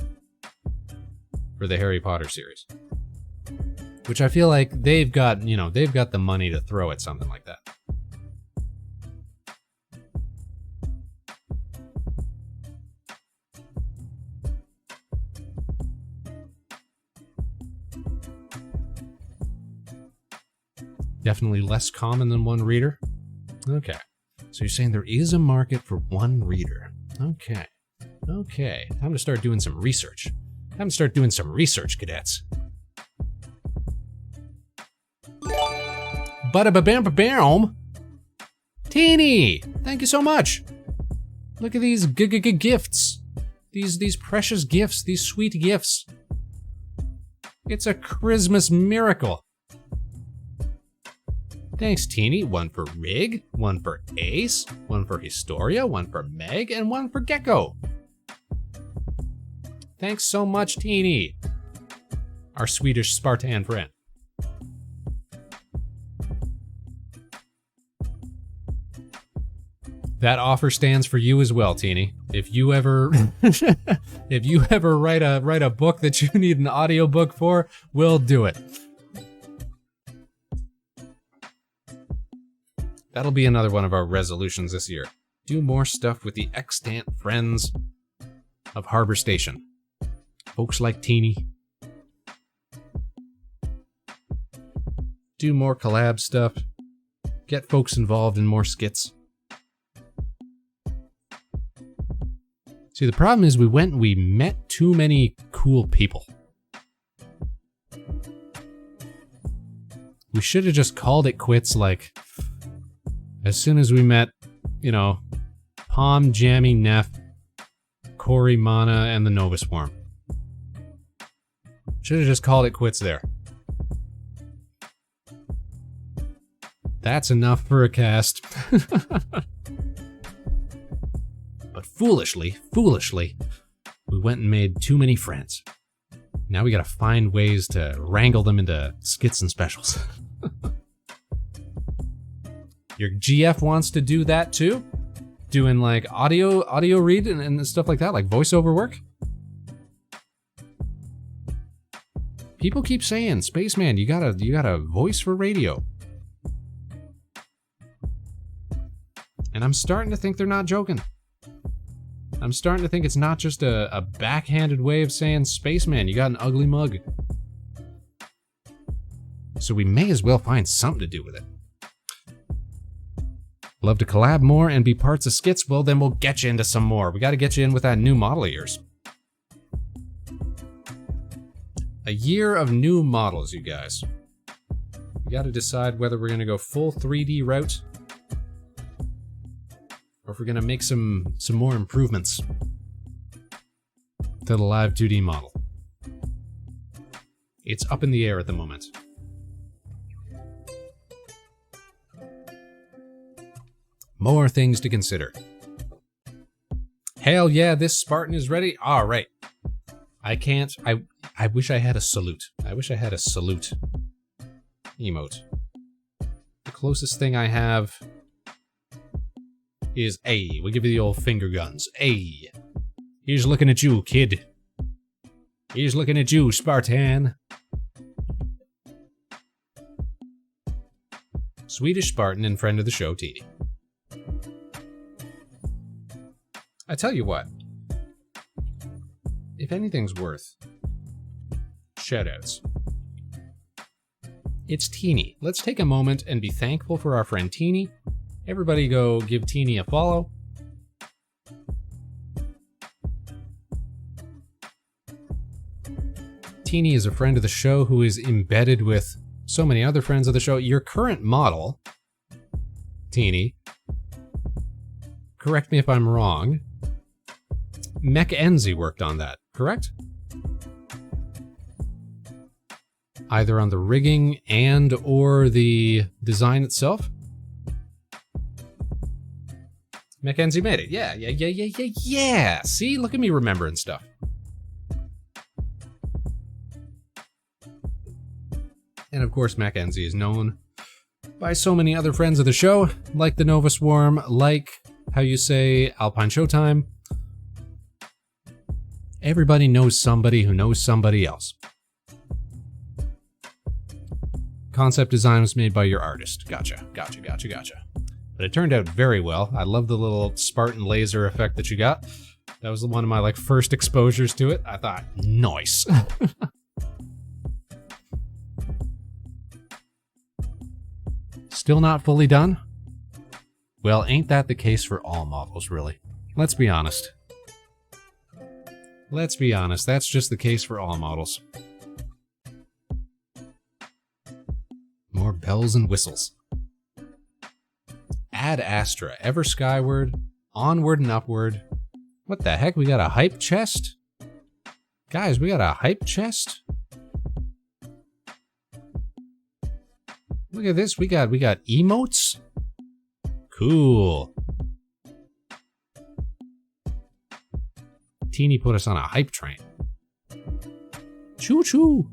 Speaker 2: for the Harry Potter series, which I feel like they've got the money to throw at something like that. Definitely less common than one reader. Okay. So you're saying there is a market for one reader. Okay. Okay. Time to start doing some research. Cadets. Bada-ba-bam-ba-bam! Teeny! Thank you so much! Look at these gifts. These precious gifts. These sweet gifts. It's a Christmas miracle. Thanks, Teeny. One for Rig, one for Ace, one for Historia, one for Meg, and one for Gecko. Thanks so much, Teeny. Our Swedish Spartan friend. That offer stands for you as well, Teeny. If you ever write a book that you need an audiobook for, we'll do it. That'll be another one of our resolutions this year. Do more stuff with the extant friends of Harbor Station. Folks like Teeny. Do more collab stuff. Get folks involved in more skits. See, the problem is we met too many cool people. We should have just called it quits, like, as soon as we met, Palm, Jammy, Neff, Corey, Mana, and the Nova Swarm. Should have just called it quits there. That's enough for a cast. But foolishly, we went and made too many friends. Now we gotta find ways to wrangle them into skits and specials. Your GF wants to do that too? Doing like audio read and stuff like that, like voiceover work? People keep saying, Spaceman, you got a voice for radio. And I'm starting to think they're not joking. I'm starting to think it's not just a backhanded way of saying, Spaceman, you got an ugly mug. So we may as well find something to do with it. Love to collab more and be parts of skits? Well, then we'll get you into some more. We gotta get you in with that new model of yours. A year of new models, you guys. We gotta decide whether we're gonna go full 3D route or if we're gonna make some more improvements to the live 2D model. It's up in the air at the moment. More things to consider. Hell yeah, this Spartan is ready. All right. I wish I had a salute. I wish I had a salute emote. The closest thing I have is A. We'll give you the old finger guns. A. He's looking at you, kid. He's looking at you, Spartan. Swedish Spartan and friend of the show, Teeny. I tell you what, if anything's worth shoutouts, it's Teeny. Let's take a moment and be thankful for our friend Teeny. Everybody go give Teeny a follow. Teeny is a friend of the show who is embedded with so many other friends of the show. Your current model, Teeny, correct me if I'm wrong, Mech Enzi worked on that, correct? Either on the rigging and or the design itself? Mackenzie made it. Yeah. See, look at me remembering stuff. And of course, Mackenzie is known by so many other friends of the show, like the Nova Swarm, like how you say Alpine Showtime. Everybody knows somebody who knows somebody else. Concept design was made by your artist. Gotcha. But it turned out very well. I love the little Spartan laser effect that you got. That was one of my first exposures to it. I thought, nice. Still not fully done? Well, ain't that the case for all models, really? Let's be honest. That's just the case for all models. More bells and whistles. Ad Astra, ever skyward, onward and upward. What the heck? We got a hype chest? Guys, we got a hype chest? Look at this. We got emotes? Cool. Teeny put us on a hype train. Choo choo.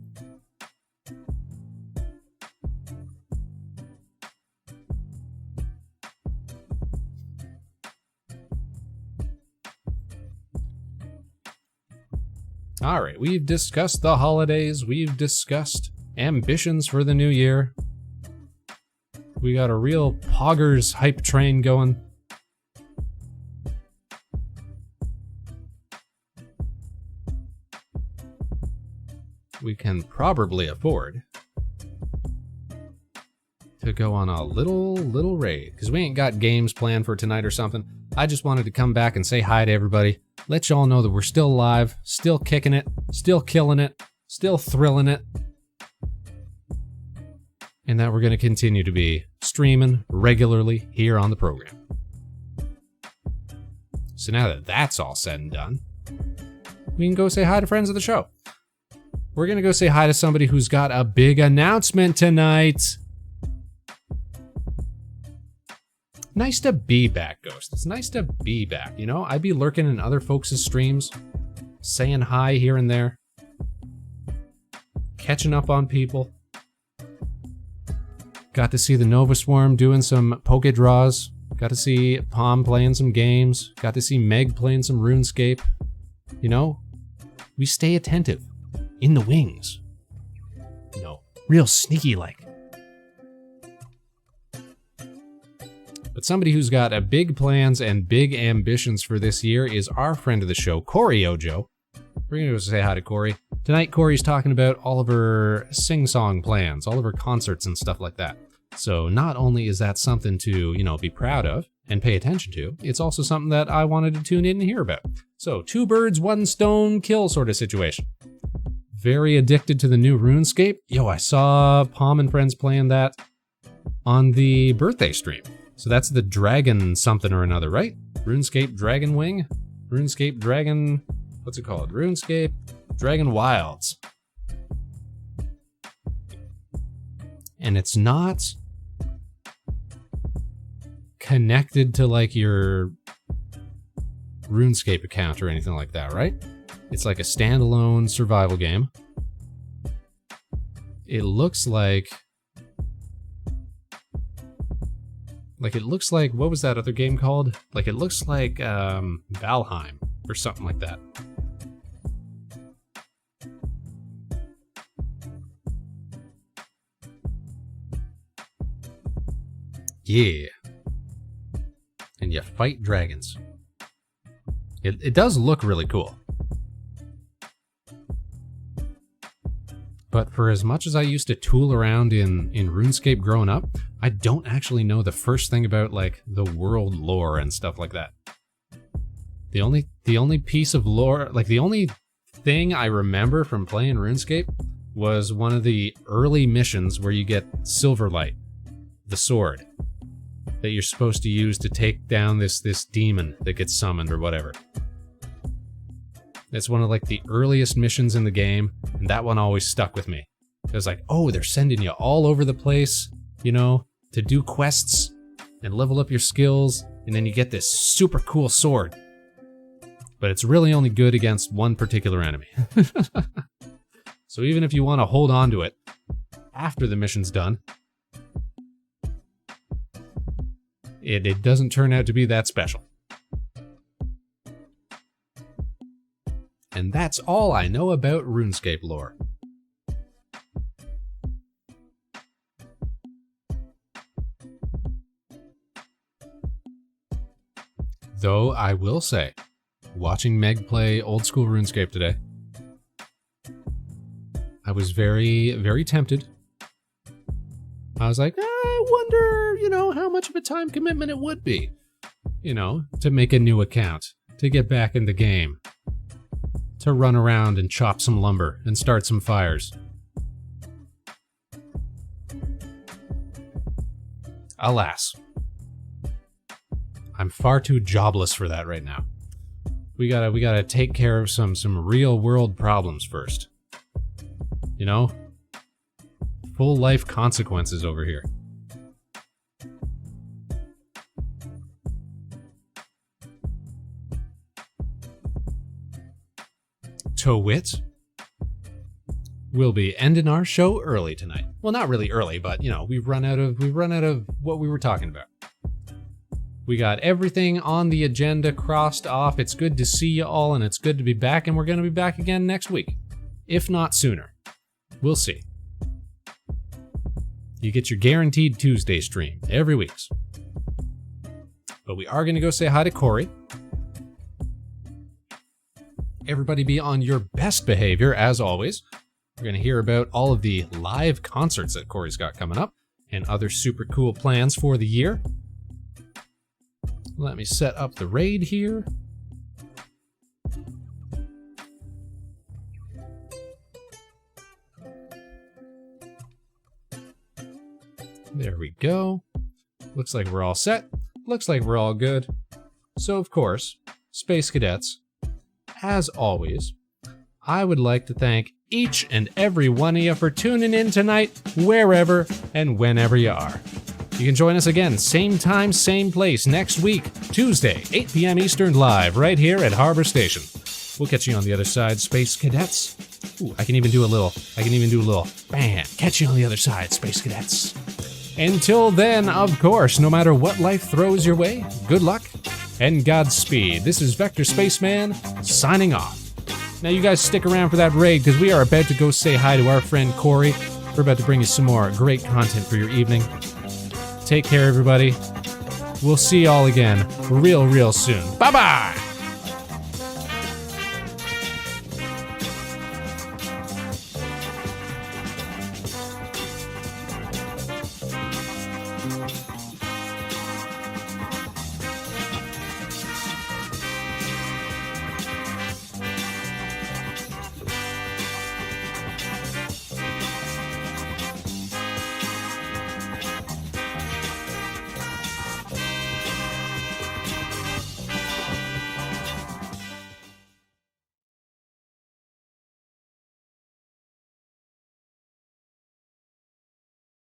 Speaker 2: All right, we've discussed the holidays. We've discussed ambitions for the new year. We got a real poggers hype train going. We can probably afford to go on a little raid, because we ain't got games planned for tonight or something. I just wanted to come back and say hi to everybody. Let y'all know that we're still alive, still kicking it, still killing it, still thrilling it. And that we're going to continue to be streaming regularly here on the program. So now that that's all said and done, we can go say hi to friends of the show. We're going to go say hi to somebody who's got a big announcement tonight. Nice to be back, Ghost. It's nice to be back, you know? I'd be lurking in other folks' streams, saying hi here and there, catching up on people. Got to see the Nova Swarm doing some poke draws. Got to see Palm playing some games. Got to see Meg playing some RuneScape. You know, we stay attentive. In the wings. You know, real sneaky like. But somebody who's got a big plans and big ambitions for this year is our friend of the show, Corey Ojo. We're going to go say hi to Corey. Tonight, Corey's talking about all of her sing-song plans, all of her concerts and stuff like that. So not only is that something to, you know, be proud of and pay attention to, it's also something that I wanted to tune in and hear about. So 2 birds, 1 stone kill sort of situation. Very addicted to the new RuneScape. Yo, I saw Palm and friends playing that on the birthday stream. So that's the dragon something or another, right? RuneScape Dragon Wing? RuneScape Dragon... What's it called? RuneScape Dragon Wilds. And it's not connected to like your RuneScape account or anything like that, right? It's like a standalone survival game. It looks like... it looks like, what was that other game called? It looks like Valheim or something like that. Yeah. And you fight dragons. It does look really cool. But for as much as I used to tool around in RuneScape growing up, I don't actually know the first thing about like the world lore and stuff like that. The only piece of lore, like the only thing I remember from playing RuneScape was one of the early missions where you get Silverlight, the sword, that you're supposed to use to take down this demon that gets summoned or whatever. It's one of like the earliest missions in the game, and that one always stuck with me. It was like, oh, they're sending you all over the place, you know, to do quests. and level up your skills, and then you get this super cool sword. But it's really only good against one particular enemy. So even if you want to hold on to it after the mission's done, it doesn't turn out to be that special. And that's all I know about RuneScape lore. Though I will say, watching Meg play old school RuneScape today, I was very, very tempted. I was like, I wonder, how much of a time commitment it would be, to make a new account, to get back in the game, to run around and chop some lumber and start some fires. Alas, I'm far too jobless for that right now. We gotta take care of some real world problems first. Full life consequences over here. To wit, we'll be ending our show early tonight. Well, not really early, but we've run out of what we were talking about. We got everything on the agenda crossed off. It's good to see you all, and it's good to be back, and we're going to be back again next week, if not sooner. We'll see. You get your guaranteed Tuesday stream every week. But we are going to go say hi to Corey. Everybody be on your best behavior, as always. We're going to hear about all of the live concerts that Corey's got coming up and other super cool plans for the year. Let me set up the raid here. There we go. Looks like we're all set. Looks like we're all good. So, of course, Space Cadets, as always, I would like to thank each and every one of you for tuning in tonight, wherever and whenever you are. You can join us again, same time, same place, next week, Tuesday, 8 p.m. Eastern, live, right here at Harbor Station. We'll catch you on the other side, Space Cadets. Ooh, I can even do a little bam. Catch you on the other side, Space Cadets. Until then, of course, no matter what life throws your way, good luck and Godspeed. This is Vector Spaceman, signing off. Now you guys stick around for that raid, because we are about to go say hi to our friend Corey. We're about to bring you some more great content for your evening. Take care, everybody. We'll see y'all again real soon. Bye-bye!